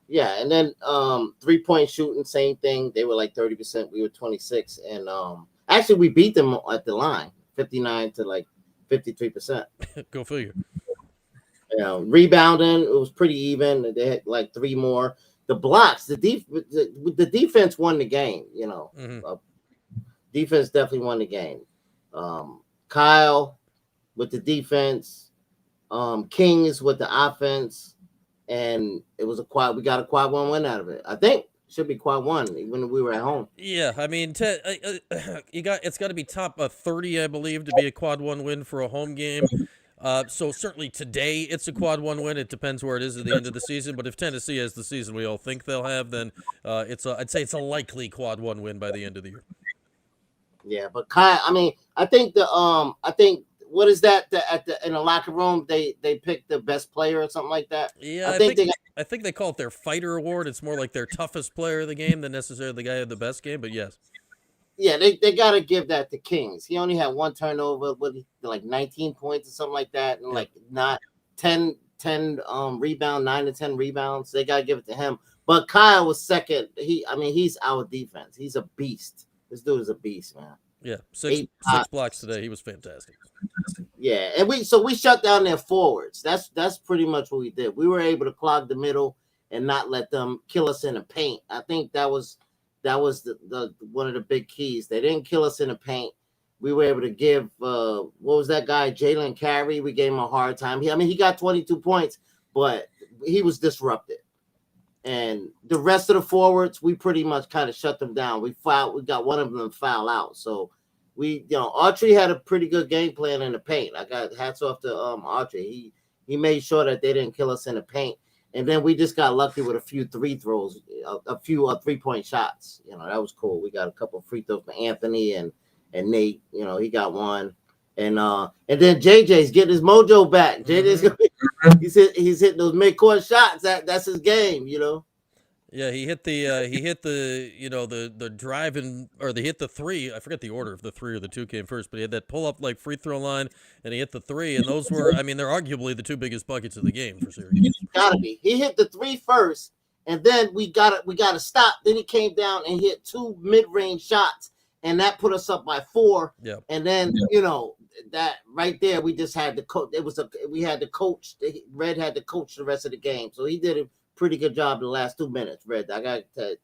Yeah, and then 3-point shooting, same thing. They were like 30%. We were 26, and actually we beat them at the line, 59 to like 53%. Go figure. Rebounding, it was pretty even. They had like 3 more. The blocks, the defense won the game. Defense definitely won the game. Kyle with the defense, Kings with the offense, and it was we got a quad 1 win out of it. I think it should be quad 1 even we were at home. Yeah, I mean, it's got to be top 30, I believe, to be a quad 1 win for a home game. So certainly today it's a quad 1 win. It depends where it is at the end of the season. But if Tennessee has the season we all think they'll have, then I'd say it's a likely quad 1 win by the end of the year. Yeah, but Kyle, I mean, I think what is that in the locker room they picked the best player or something like that. Yeah, I think they call it their fighter award. It's more like their toughest player of the game than necessarily the guy who had the best game. But yes. Yeah, they got to give that to Kings. He only had 1 turnover with like 19 points or something like that, and like not 10 10 rebound, 9 to 10 rebounds. They gotta give it to him. But Kyle was second. He's our defense. He's a beast. This dude is a beast, man. Yeah, six blocks today. He was fantastic. Yeah, and we shut down their forwards. That's pretty much what we did. We were able to clog the middle and not let them kill us in the paint. I think that was the one of the big keys. They didn't kill us in the paint. We were able to give what was that guy, Jalen Carey? We gave him a hard time. He got 22 points, but he was disrupted. And the rest of the forwards, we pretty much kind of shut them down. We got one of them foul out. So Autry had a pretty good game plan in the paint. I got hats off to Autry. He made sure that they didn't kill us in the paint. And then we just got lucky with a few free throws, a few 3-point shots. That was cool. We got a couple of free throws from Anthony and Nate. He got one. And then JJ's getting his mojo back. JJ's he's hitting those mid-court shots. That's his game, Yeah, he hit the driving, or he hit the three. I forget the order if the three or the two came first, but he had that pull up like free throw line, and he hit the three, and those were, they're arguably the two biggest buckets of the game for Syracuse. Gotta be. He hit the three first, and then we gotta stop. Then he came down and hit two mid-range shots, and that put us up by 4. Yeah. And then that right there, we just had to coach. We had to coach. Red had to coach the rest of the game, so he did a pretty good job in the last 2 minutes. Red, I got to,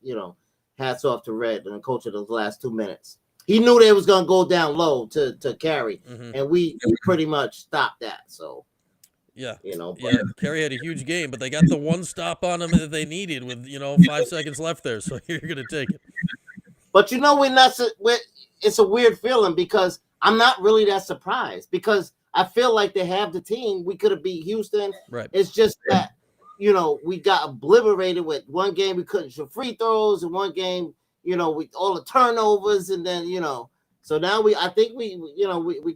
hats off to Red and the coach of those last 2 minutes. He knew they was gonna go down low to Carey, and we pretty much stopped that. So. Yeah, Carey had a huge game, but they got the one stop on him that they needed with 5 seconds left there, so you're gonna take it. But it's a weird feeling because I'm not really that surprised because I feel like they have the team. We could have beat Houston. Right. It's just that we got obliterated with one game. We couldn't shoot free throws, and one game we all the turnovers, and then So now I think we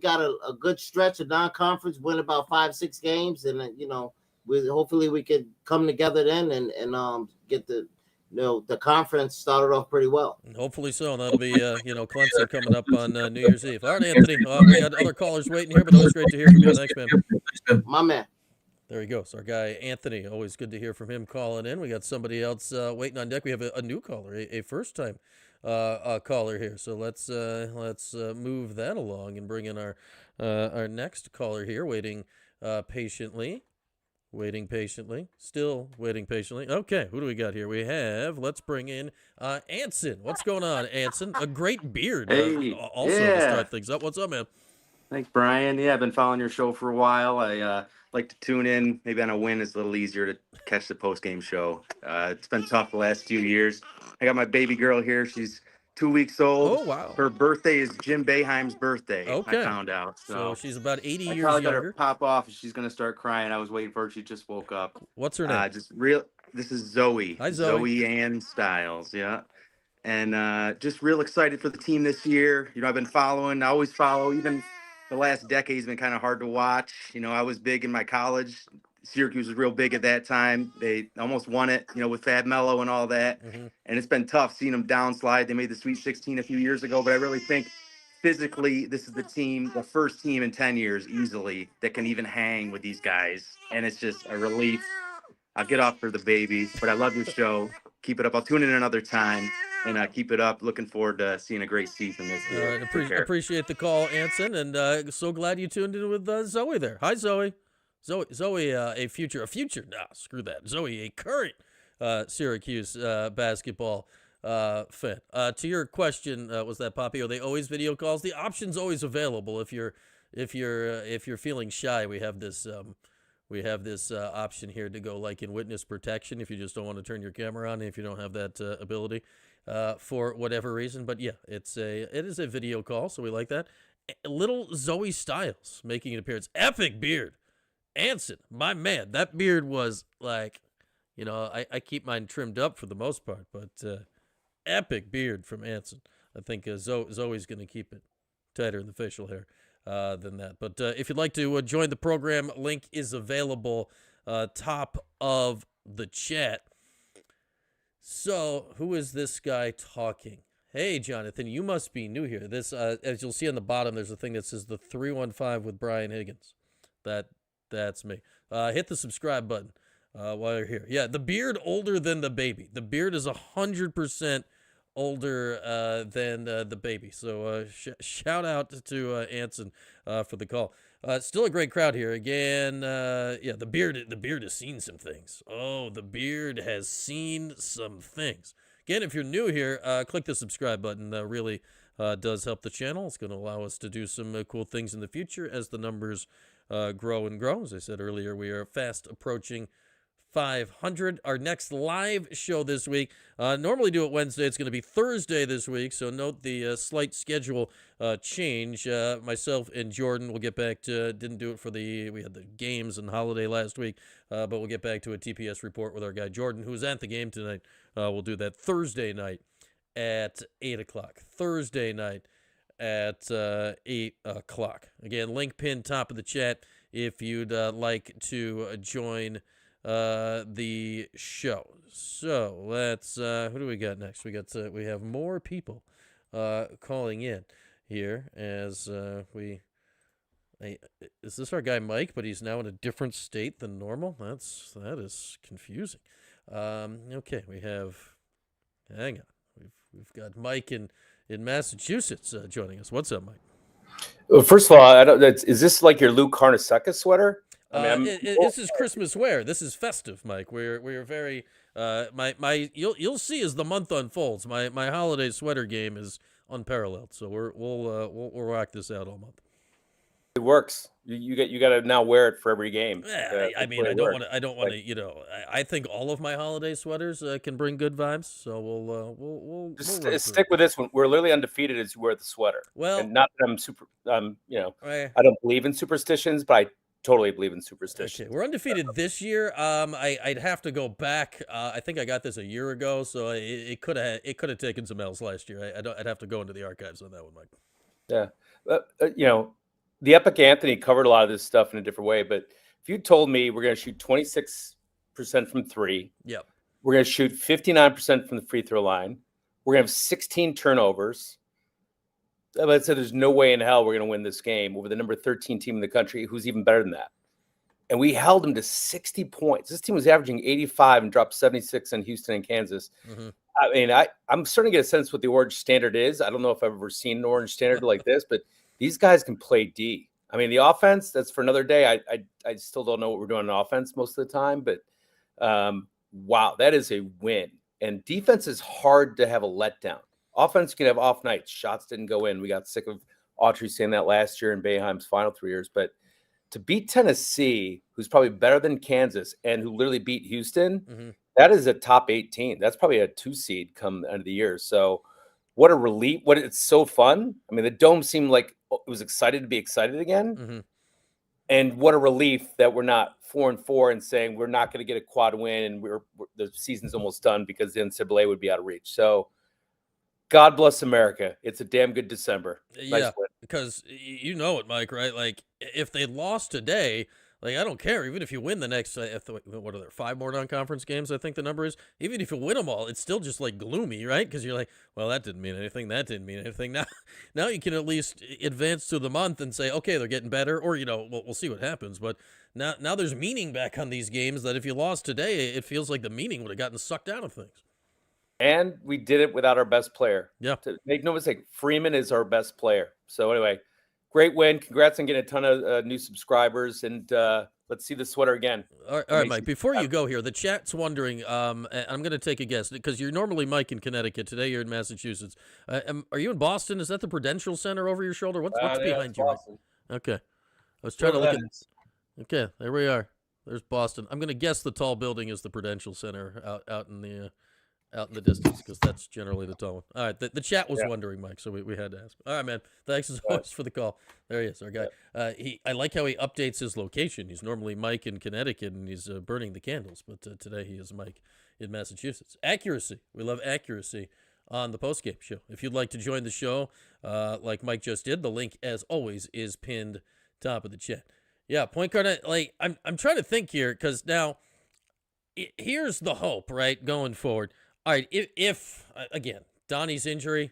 got a good stretch of non-conference, win about 5-6 games, and then hopefully we could come together then and get the conference started off pretty well. Hopefully so. And that'll be Clemson coming up on New Year's Eve. All right, Anthony. We got other callers waiting here, but always great to hear from you. Thanks, man. My man. There he goes. Our guy Anthony. Always good to hear from him calling in. We got somebody else waiting on deck. We have a new caller, a first-time caller here. So let's move that along and bring in our next caller here, waiting patiently. Still waiting patiently. Okay, who do we got here? We have, let's bring in Anson. What's going on, Anson? A great beard also to start things up. What's up, man? Thanks, Brian. Yeah, I've been following your show for a while. I like to tune in. Maybe on a win, it's a little easier to catch the post-game show. It's been tough the last few years. I got my baby girl here. She's 2 weeks old. Oh, wow. Her birthday is Jim Boeheim's birthday. Okay. I found out. So she's about 80 years probably got her younger. pop off and she's going to start crying. I was waiting for her. She just woke up. What's her name? This is Zoe. Hi, Zoe. Zoe Ann Styles, yeah. And just real excited for the team this year. I've been following. I always follow. Even the last decade's been kind of hard to watch. I was big in my college. Syracuse was real big at that time. They almost won it, with Fab Mello and all that. Mm-hmm. And it's been tough seeing them downslide. They made the Sweet 16 a few years ago, but I really think physically this is the first team in 10 years easily that can even hang with these guys. And it's just a relief. I'll get off for the baby, but I love your show. Keep it up. I'll tune in another time. And keep it up. Looking forward to seeing a great season this year. All right, appreciate the call, Anson, and so glad you tuned in with Zoe there. Hi, Zoe. Zoe, a future, screw that. Zoe, a current Syracuse basketball fan. To your question, was that Poppy? Are they always video calls? The option's always available if you're feeling shy. We have this option here to go like in witness protection if you just don't want to turn your camera on, if you don't have that ability. For whatever reason, but yeah, it is a video call, so we like that. Little Zoe Styles making an appearance. Epic beard. Anson, my man, that beard was like, I keep mine trimmed up for the most part, but epic beard from Anson. I think Zoe's going to keep it tighter in the facial hair than that. But if you'd like to join the program, link is available top of the chat. So, who is this guy talking? Hey, Jonathan, you must be new here. This, as you'll see on the bottom, there's a thing that says the 315 with Brian Higgins. That That's me. Hit the subscribe button while you're here. Yeah, the beard older than the baby. The beard is 100% older than the baby. So shout out to Anson for the call. Still a great crowd here. Again, yeah, the beard has seen some things. Oh, the beard has seen some things. Again, if you're new here, click the subscribe button. That really does help the channel. It's going to allow us to do some cool things in the future as the numbers grow and grow. As I said earlier, we are fast approaching 500. Our next live show this week, normally do it Wednesday. It's going to be Thursday this week, so note the slight schedule change. Myself and Jordan will get back to, didn't do it for we had the games and holiday last week, but we'll get back to a TPS report with our guy Jordan, who's at the game tonight. We'll do that Thursday night at 8 o'clock. Thursday night at 8 o'clock. Again, link pinned top of the chat if you'd like to join the show. So let's who do we got next? We have more people calling in here as is this our guy Mike, but he's now in a different state than normal? That is confusing. Okay, hang on. We've got Mike in Massachusetts joining us. What's up, Mike? Well, first of all, is this like your Luke Carnesecca sweater? This is Christmas wear. This is festive, Mike. We're very you'll see as the month unfolds. My holiday sweater game is unparalleled. So we'll rock this out all month. It works. You got to now wear it for every game. Yeah, I don't want to. I think all of my holiday sweaters can bring good vibes. So we'll just stick with this one. We're literally undefeated as you wear the sweater. Well, and not that I'm super. I don't believe in superstitions, but I totally believe in superstitions. Okay, we're undefeated this year. I'd have to go back. I think I got this a year ago, so it could have taken some L's last year. I'd have to go into the archives on that one, Mike. Yeah, the Epic Anthony covered a lot of this stuff in a different way, but if you told me we're going to shoot 26% from three, yep, we're going to shoot 59% from the free throw line, we're going to have 16 turnovers, I'd say there's no way in hell we're going to win this game over the number 13 team in the country, who's even better than that. And we held them to 60 points. This team was averaging 85 and dropped 76 in Houston and Kansas. Mm-hmm. I mean, I'm starting to get a sense what the orange standard is. I don't know if I've ever seen an orange standard like this, but these guys can play D. I mean, the offense, that's for another day. I still don't know what we're doing on offense most of the time, but wow, that is a win. And defense is hard to have a letdown. Offense, you can have off nights. Shots didn't go in. We got sick of Autry saying that last year in Boeheim's final 3 years. But to beat Tennessee, who's probably better than Kansas and who literally beat Houston, mm-hmm. That is a top 18. That's probably a 2 seed come the end of the year. So what a relief. It's so fun. I mean, the Dome seemed like it was excited to be excited again. Mm-hmm. And what a relief that we're not 4-4 and saying we're not going to get a quad win and the season's almost done because the NCAA would be out of reach. So God bless America. It's a damn good December. Nice yeah, win. because you know it, Mike, right? Like, if they lost today, like, I don't care. Even if you win the next, what are there, 5 more non-conference games, I think the number is. Even if you win them all, it's still just, like, gloomy, right? Because you're like, well, that didn't mean anything. That didn't mean anything. Now you can at least advance through the month and say, okay, they're getting better. Or, we'll see what happens. But now there's meaning back on these games that if you lost today, it feels like the meaning would have gotten sucked out of things. And we did it without our best player. Yeah. To make no mistake, Freeman is our best player. So anyway, great win. Congrats on getting a ton of new subscribers. And let's see the sweater again. All right, Mike, before you go here, the chat's wondering, I'm going to take a guess, because you're normally Mike in Connecticut. Today you're in Massachusetts. Are you in Boston? Is that the Prudential Center over your shoulder? What's behind you? Boston. Okay. I was trying to look at Okay, there we are. There's Boston. I'm going to guess the tall building is the Prudential Center out in the distance, because that's generally the tall one. All right, the chat was wondering, Mike, so we had to ask. All right, man. Thanks as always for the call. There he is, our guy. I like how he updates his location. He's normally Mike in Connecticut, and he's burning the candles, but today he is Mike in Massachusetts. Accuracy. We love accuracy on the postgame show. If you'd like to join the show, like Mike just did, the link, as always, is pinned top of the chat. Yeah, point guard. Like, I'm trying to think here, because now here's the hope, right, going forward. All right, if again, Donnie's injury,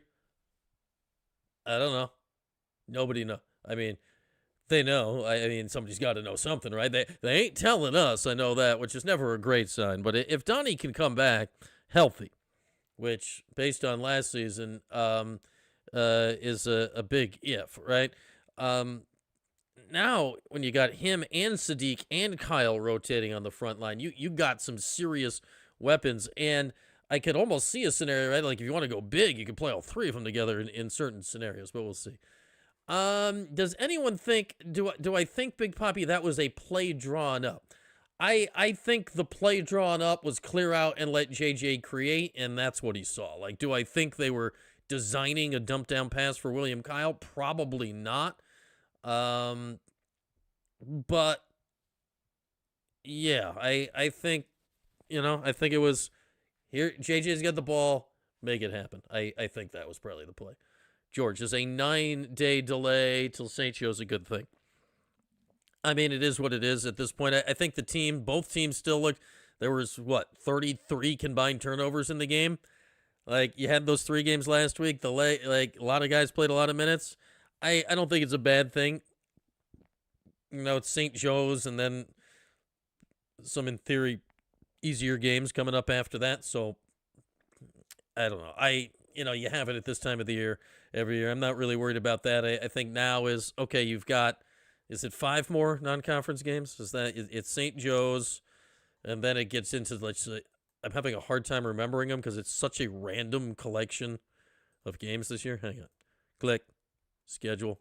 I don't know. Nobody knows. I mean, They know. I mean, somebody's got to know something, right? They ain't telling us. I know that, which is never a great sign. But if Donnie can come back healthy, which based on last season is a big if, right? Now when you got him and Sadiq and Kyle rotating on the front line, you got some serious weapons. And I could almost see a scenario, right? Like if you want to go big, you could play all three of them together in certain scenarios. But we'll see. Does anyone think, do I think, Big Poppy, that was a play drawn up? I think the play drawn up was clear out and let JJ create, and that's what he saw. Like, do I think they were designing a dump down pass for William Kyle? Probably not. But yeah, I think, I think it was here. JJ's got the ball, make it happen. I think that was probably the play. George, is a 9-day delay till St. Joe's a good thing? I mean, it is what it is at this point. I think both teams still look, there was, 33 combined turnovers in the game? Like, you had those 3 games last week. A lot of guys played a lot of minutes. I don't think it's a bad thing. It's St. Joe's and then some, in theory, easier games coming up after that. So, I don't know. You have it at this time of the year every year. I'm not really worried about that. I think now is, okay, you've got, is it 5 more non-conference games? It's St. Joe's, and then it gets into, I'm having a hard time remembering them because it's such a random collection of games this year. Hang on. Click. Schedule.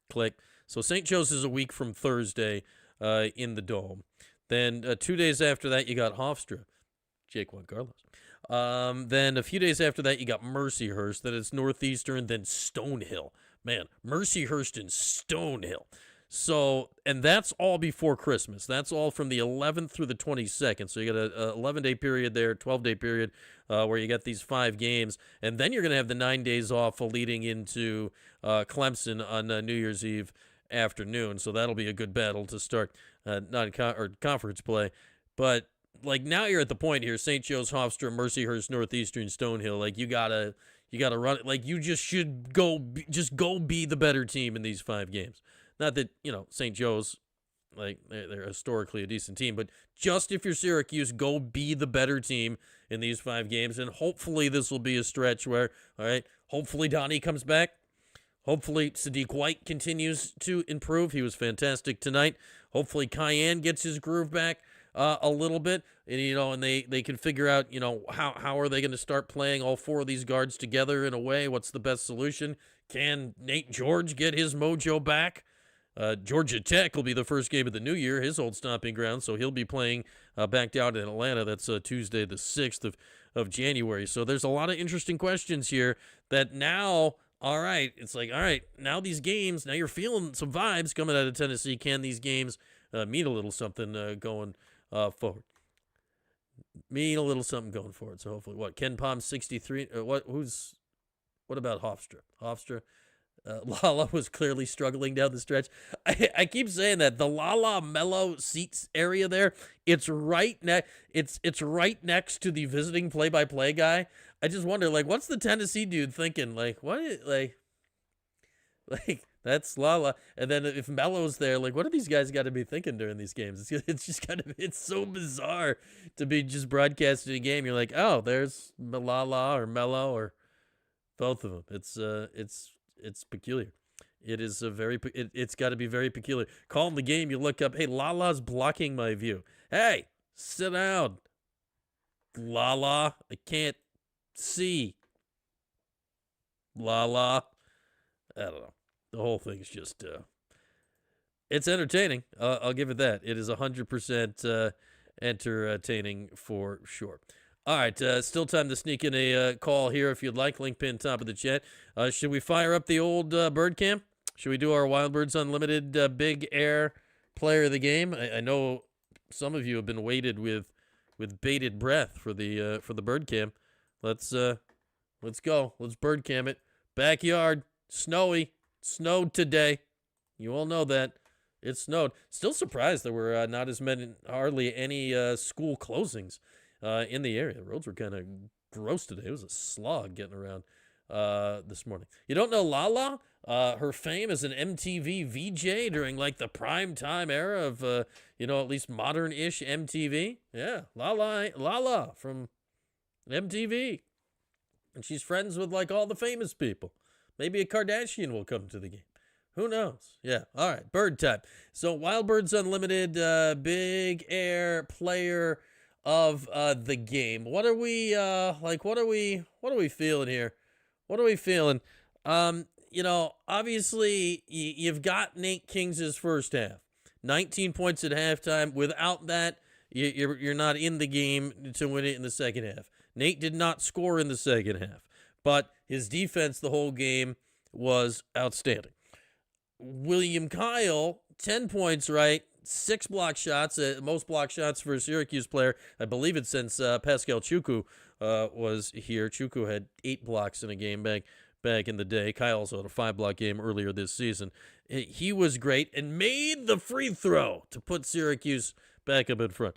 Click. So St. Joe's is a week from Thursday in the Dome. Then 2 days after that, you got Hofstra. Jake Juan Carlos. Then a few days after that, you got Mercyhurst. Then it's Northeastern, then Stonehill. Man, Mercyhurst and Stonehill. So, and that's all before Christmas. That's all from the 11th through the 22nd. So you got a 11-day period there, 12-day period where you got these 5 games. And then you're going to have the 9 days off leading into Clemson on New Year's Eve afternoon. So that'll be a good battle to start conference play. But now you're at the point here, St. Joe's, Hofstra, Mercyhurst, Northeastern, Stonehill. Like, you gotta run it. Like, you just should go be the better team in these 5 games. Not that, St. Joe's, they're historically a decent team, but just if you're Syracuse, go be the better team in these 5 games. And hopefully this will be a stretch where, all right, hopefully Donnie comes back. Hopefully Sadiq White continues to improve. He was fantastic tonight. Hopefully Cayenne gets his groove back a little bit, and and they can figure out, how are they going to start playing all 4 of these guards together in a way? What's the best solution? Can Nate George get his mojo back? Georgia Tech will be the first game of the new year, his old stomping ground, so he'll be playing back down in Atlanta. That's Tuesday the 6th of January. So there's a lot of interesting questions here that now, all right, it's like, all right, now these games, now you're feeling some vibes coming out of Tennessee. Can these games mean a little something going forward? Mean a little something going forward. So hopefully, Ken Palm 63. What about Hofstra? Hofstra. Lala was clearly struggling down the stretch. I keep saying that the Lala Mellow seats area there, it's right right next to the visiting play-by-play guy. I just wonder, what's the Tennessee dude thinking? That's Lala. And then if Mello's there, what do these guys got to be thinking during these games? It's just it's so bizarre to be just broadcasting a game. You're like, oh, there's Lala or Mello or both of them. It's peculiar. It is it's got to be very peculiar. Calling the game, you look up, hey, Lala's blocking my view. Hey, sit down. Lala, I can't see. Lala. I don't know. The whole thing is just, it's entertaining. I'll give it that. It is 100% entertaining for sure. All right, still time to sneak in a call here if you'd like. Link pin top of the chat. Should we fire up the old bird cam? Should we do our Wild Birds Unlimited Big Air player of the game? I know some of you have been waited with bated breath for the bird cam. Let's go. Let's bird cam it. Backyard, snowy, snowed today. You all know that. It snowed. Still surprised there were not as many, hardly any school closings in the area. The roads were kind of gross today. It was a slog getting around this morning. You don't know Lala? Her fame as an MTV VJ during like the prime time era of, at least modern-ish MTV. Yeah, Lala from MTV. And she's friends with like all the famous people. Maybe a Kardashian will come to the game. Who knows? Yeah. All right. Bird time. So Wild Birds Unlimited, Big Air player of the game. What are we what are we feeling here? What are we feeling? Obviously you've got Nate Kings' first half. 19 points at halftime. Without that, you're not in the game to win it in the second half. Nate did not score in the second half, but his defense the whole game was outstanding. William Kyle, 10 points, right? 6 block shots, most block shots for a Syracuse player. I believe it since Pascal Chukwu was here. Chukwu had 8 blocks in a game back in the day. Kyle also had a 5-block game earlier this season. He was great and made the free throw to put Syracuse back up in front.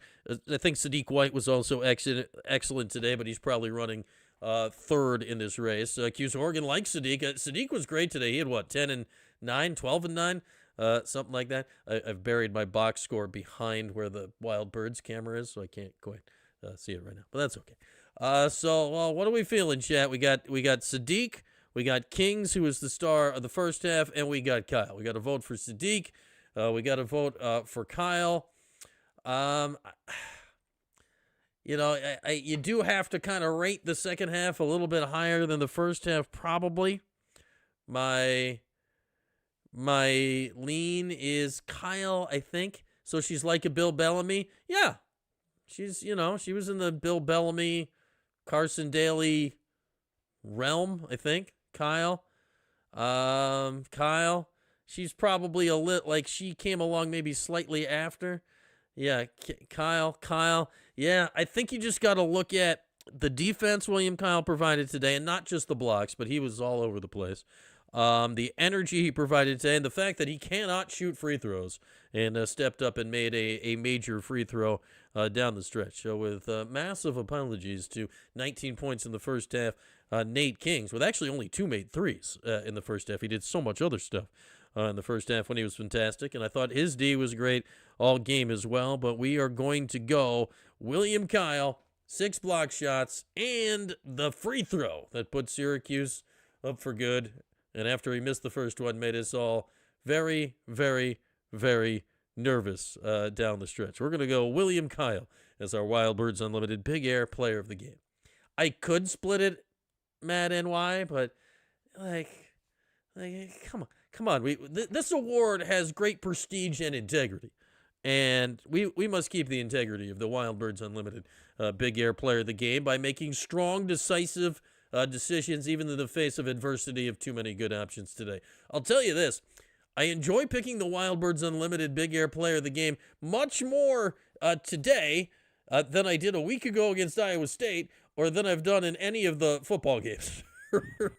I think Sadiq White was also excellent today, but he's probably running third in this race. Cuse Oregon likes Sadiq. Sadiq was great today. He had 10 and 9, 12 and 9, something like that. I've buried my box score behind where the Wild Birds camera is, so I can't quite see it right now. But that's okay. So what are we feeling, chat? We got Sadiq, we got Kings, who was the star of the first half, and we got Kyle. We got to vote for Sadiq. We got to vote for Kyle. You do have to kind of rate the second half a little bit higher than the first half, probably. My lean is Kyle, I think. So she's like a Bill Bellamy. Yeah. She's, she was in the Bill Bellamy, Carson Daly realm, I think. Kyle. She's probably she came along maybe slightly after. Yeah, Kyle. Yeah, I think you just got to look at the defense William Kyle provided today, and not just the blocks, but he was all over the place. The energy he provided today, and the fact that he cannot shoot free throws, and stepped up and made a major free throw down the stretch. So with massive apologies to 19 points in the first half, Nate Kings, with actually only 2 made threes in the first half. He did so much other stuff in the first half when he was fantastic, and I thought his D was great all game as well. But we are going to go William Kyle, 6 block shots, and the free throw that put Syracuse up for good. And after he missed the first one, made us all very, very, very nervous down the stretch. We're going to go William Kyle as our Wild Birds Unlimited Big Air player of the game. I could split it, Matt NY, but come on. This award has great prestige and integrity. And we must keep the integrity of the Wild Birds Unlimited Big Air player of the game by making strong, decisive decisions, even in the face of adversity of too many good options today. I'll tell you this. I enjoy picking the Wild Birds Unlimited Big Air player of the game much more today than I did a week ago against Iowa State, or than I've done in any of the football games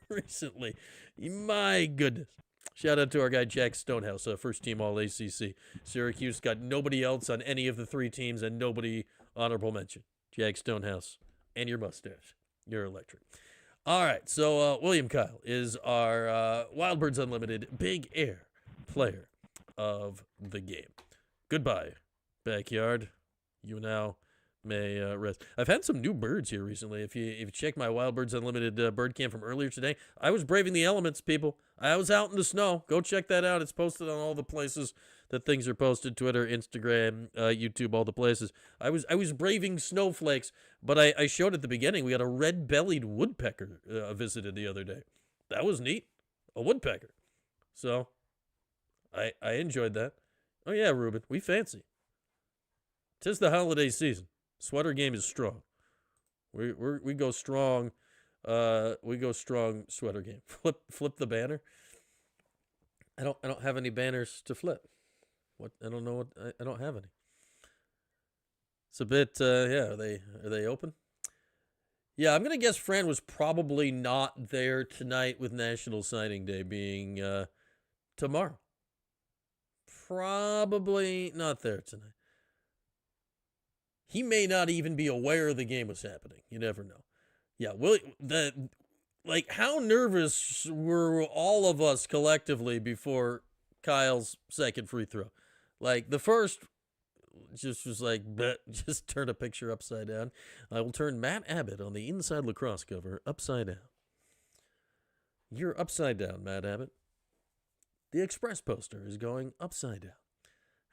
recently. My goodness. Shout out to our guy Jack Stonehouse, first team All-ACC. Syracuse got nobody else on any of the 3 teams and nobody honorable mention. Jack Stonehouse and your mustache. You're electric. All right, so William Kyle is our Wild Birds Unlimited Big Air player of the game. Goodbye, backyard. You now may rest. I've had some new birds here recently. If you check my Wild Birds Unlimited bird cam from earlier today, I was braving the elements, people. I was out in the snow. Go check that out. It's posted on all the places that things are posted: Twitter, Instagram, YouTube, all the places. I was braving snowflakes, but I showed at the beginning we had a red-bellied woodpecker visited the other day. That was neat. A woodpecker. So I enjoyed that. Oh yeah, Ruben, we fancy. 'Tis the holiday season. Sweater game is strong. We go strong. We go strong. Sweater game. Flip the banner. I don't have any banners to flip. What I don't know what I don't have any. It's a bit. Yeah. Are they open? Yeah, I'm gonna guess Fran was probably not there tonight with National Signing Day being tomorrow. Probably not there tonight. He may not even be aware the game was happening. You never know. Yeah, like, how nervous were all of us collectively before Kyle's second free throw? Like, the first just was like, bleh, just turn a picture upside down. I will turn Matt Abbott on the Inside Lacrosse cover upside down. You're upside down, Matt Abbott. The Express poster is going upside down.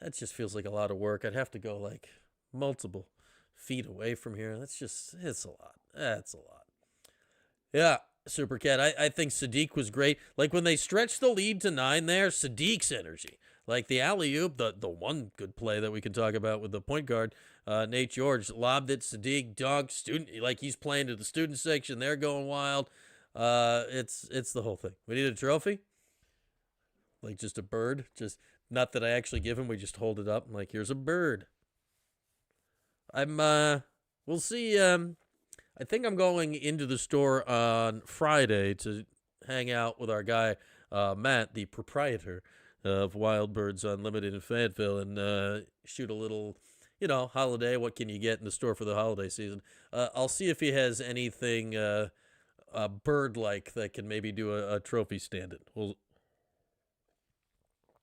That just feels like a lot of work. I'd have to go like multiple feet away from here. It's a lot. That's a lot. Yeah, Super Cat. I think Sadiq was great. Like when they stretched the lead to 9 there, Sadiq's energy. Like the alley-oop, the one good play that we can talk about with the point guard, Nate George, lobbed it, Sadiq, dunked, student, like he's playing to the student section. They're going wild. It's the whole thing. We need a trophy. Like just a bird. Just not that I actually give him. We just hold it up. I'm like, here's a bird. We'll see. I think I'm going into the store on Friday to hang out with our guy, Matt, the proprietor of Wild Birds Unlimited in Fayetteville, and shoot a little, holiday. What can you get in the store for the holiday season? I'll see if he has anything bird-like that can maybe do a trophy stand-in.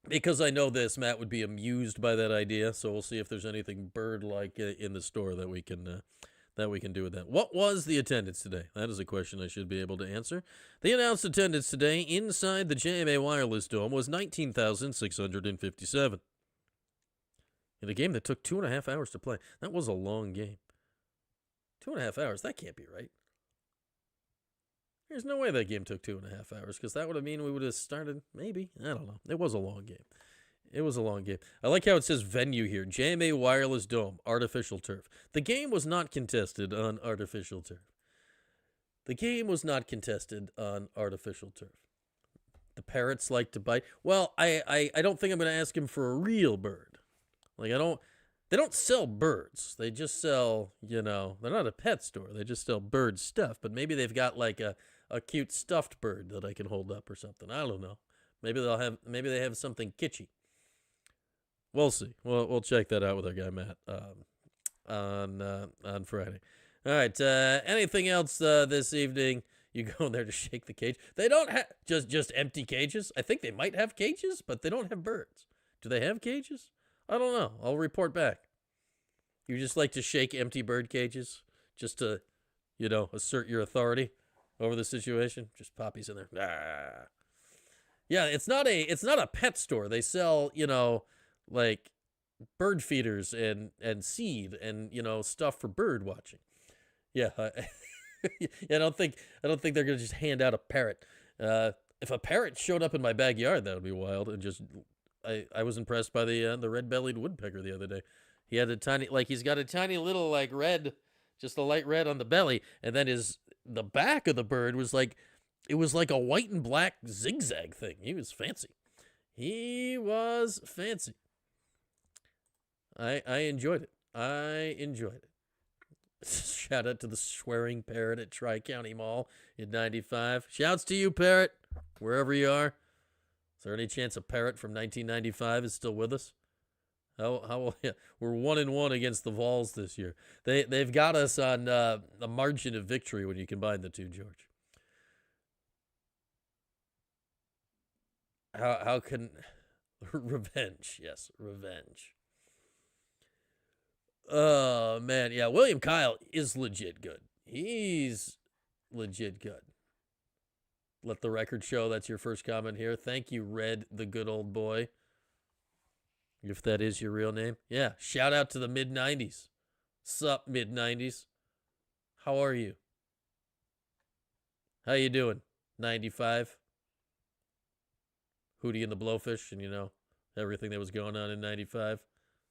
Because I know this, Matt would be amused by that idea, so we'll see if there's anything bird-like in the store that we can do with that. What was the attendance today? That is a question I should be able to answer. The announced attendance today inside the JMA Wireless Dome was 19,657. In a game that took 2.5 hours to play. That was a long game. 2.5 hours, that can't be right. There's no way that game took 2.5 hours, because that would have mean we would have started, maybe. I don't know. It was a long game. It was a long game. I like how it says venue here. JMA Wireless Dome, artificial turf. The game was not contested on artificial turf. The game was not contested on artificial turf. The parrots like to bite. Well, I don't think I'm going to ask him for a real bird. Like, they don't sell birds. They just sell, they're not a pet store. They just sell bird stuff. But maybe they've got like a cute stuffed bird that I can hold up or something. I don't know. Maybe they have something kitschy. We'll see. We'll check that out with our guy Matt on Friday. All right. Anything else this evening? You go in there to shake the cage. They don't have just empty cages. I think they might have cages, but they don't have birds. Do they have cages? I don't know. I'll report back. You just like to shake empty bird cages just to, assert your authority over the situation. Just Poppy's in there. Ah. Yeah, it's not a pet store. They sell, like bird feeders and seed and stuff for bird watching. Yeah, I don't think they're gonna just hand out a parrot. If a parrot showed up in my backyard, that would be wild. And just I was impressed by the red-bellied woodpecker the other day. He had he's got a tiny little red, just a light red on the belly, and then the back of the bird was like it was like a white and black zigzag thing. He was fancy. He was fancy. I enjoyed it. Shout out to the swearing parrot at Tri-County Mall in 95. Shouts to you, parrot, wherever you are. Is there any chance a parrot from 1995 is still with us? How yeah, we're 1-1 against the Vols this year. They've got us on the margin of victory when you combine the two, George. How can revenge? Yes, revenge. Oh man, yeah. William Kyle is legit good. He's legit good. Let the record show that's your first comment here. Thank you, Red, the good old boy. If that is your real name. Yeah, shout out to the mid-90s. Sup, mid-90s. How are you? How you doing? 95? Hootie and the Blowfish and, everything that was going on in 95.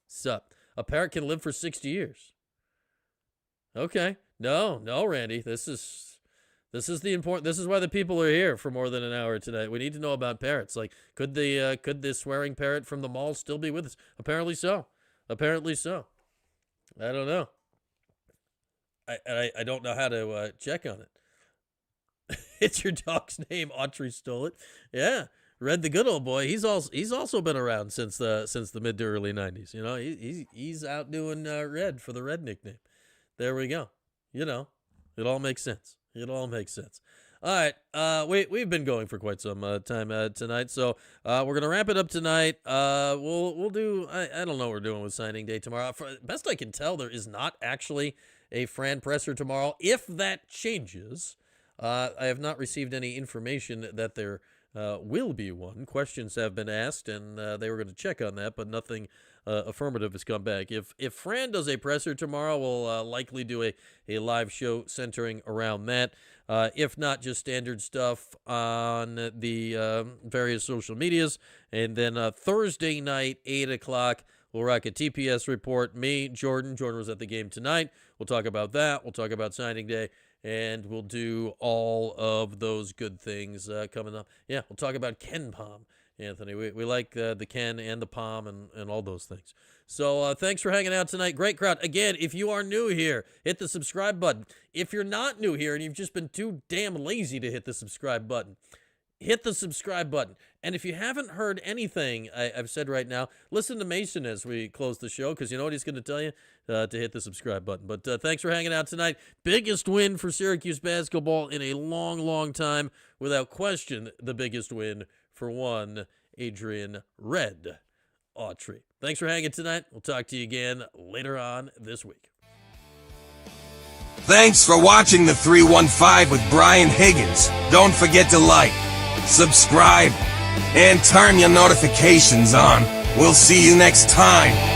Sup. A parrot can live for 60 years. Okay. No, Randy. This is the important. This is why the people are here for more than an hour tonight. We need to know about parrots. Like, could the swearing parrot from the mall still be with us? Apparently so. I don't know. I don't know how to check on it. It's your dog's name. Autry stole it. Yeah, Red, the good old boy. He's also been around since the mid to early 90s. He's out doing Red for the Red nickname. There we go. It all makes sense. It all makes sense. All right, we've been going for quite some time tonight, so we're gonna wrap it up tonight. We'll do. I don't know what we're doing with signing day tomorrow. For best I can tell, there is not actually a Fran presser tomorrow. If that changes, I have not received any information that there will be one. Questions have been asked, and they were going to check on that, but nothing affirmative has come back. If Fran does a presser tomorrow, we'll likely do a live show centering around that. If not, just standard stuff on the various social medias. And then Thursday night, 8 o'clock, we'll rock a TPS report. Me, Jordan. Jordan was at the game tonight. We'll talk about that. We'll talk about signing day. And we'll do all of those good things coming up. Yeah, we'll talk about Ken Palm, Anthony. We like the Ken and the Palm and all those things. So thanks for hanging out tonight. Great crowd. Again, if you are new here, hit the subscribe button. If you're not new here and you've just been too damn lazy to hit the subscribe button, hit the subscribe button. And if you haven't heard anything I've said right now, listen to Mason as we close the show, because you know what he's going to tell you? To hit the subscribe button. But thanks for hanging out tonight. Biggest win for Syracuse basketball in a long, long time. Without question, the biggest win for one Adrian Red Autry. Thanks for hanging tonight. We'll talk to you again later on this week. Thanks for watching the 315 with Brian Higgins. Don't forget to like, subscribe, and turn your notifications on. We'll see you next time.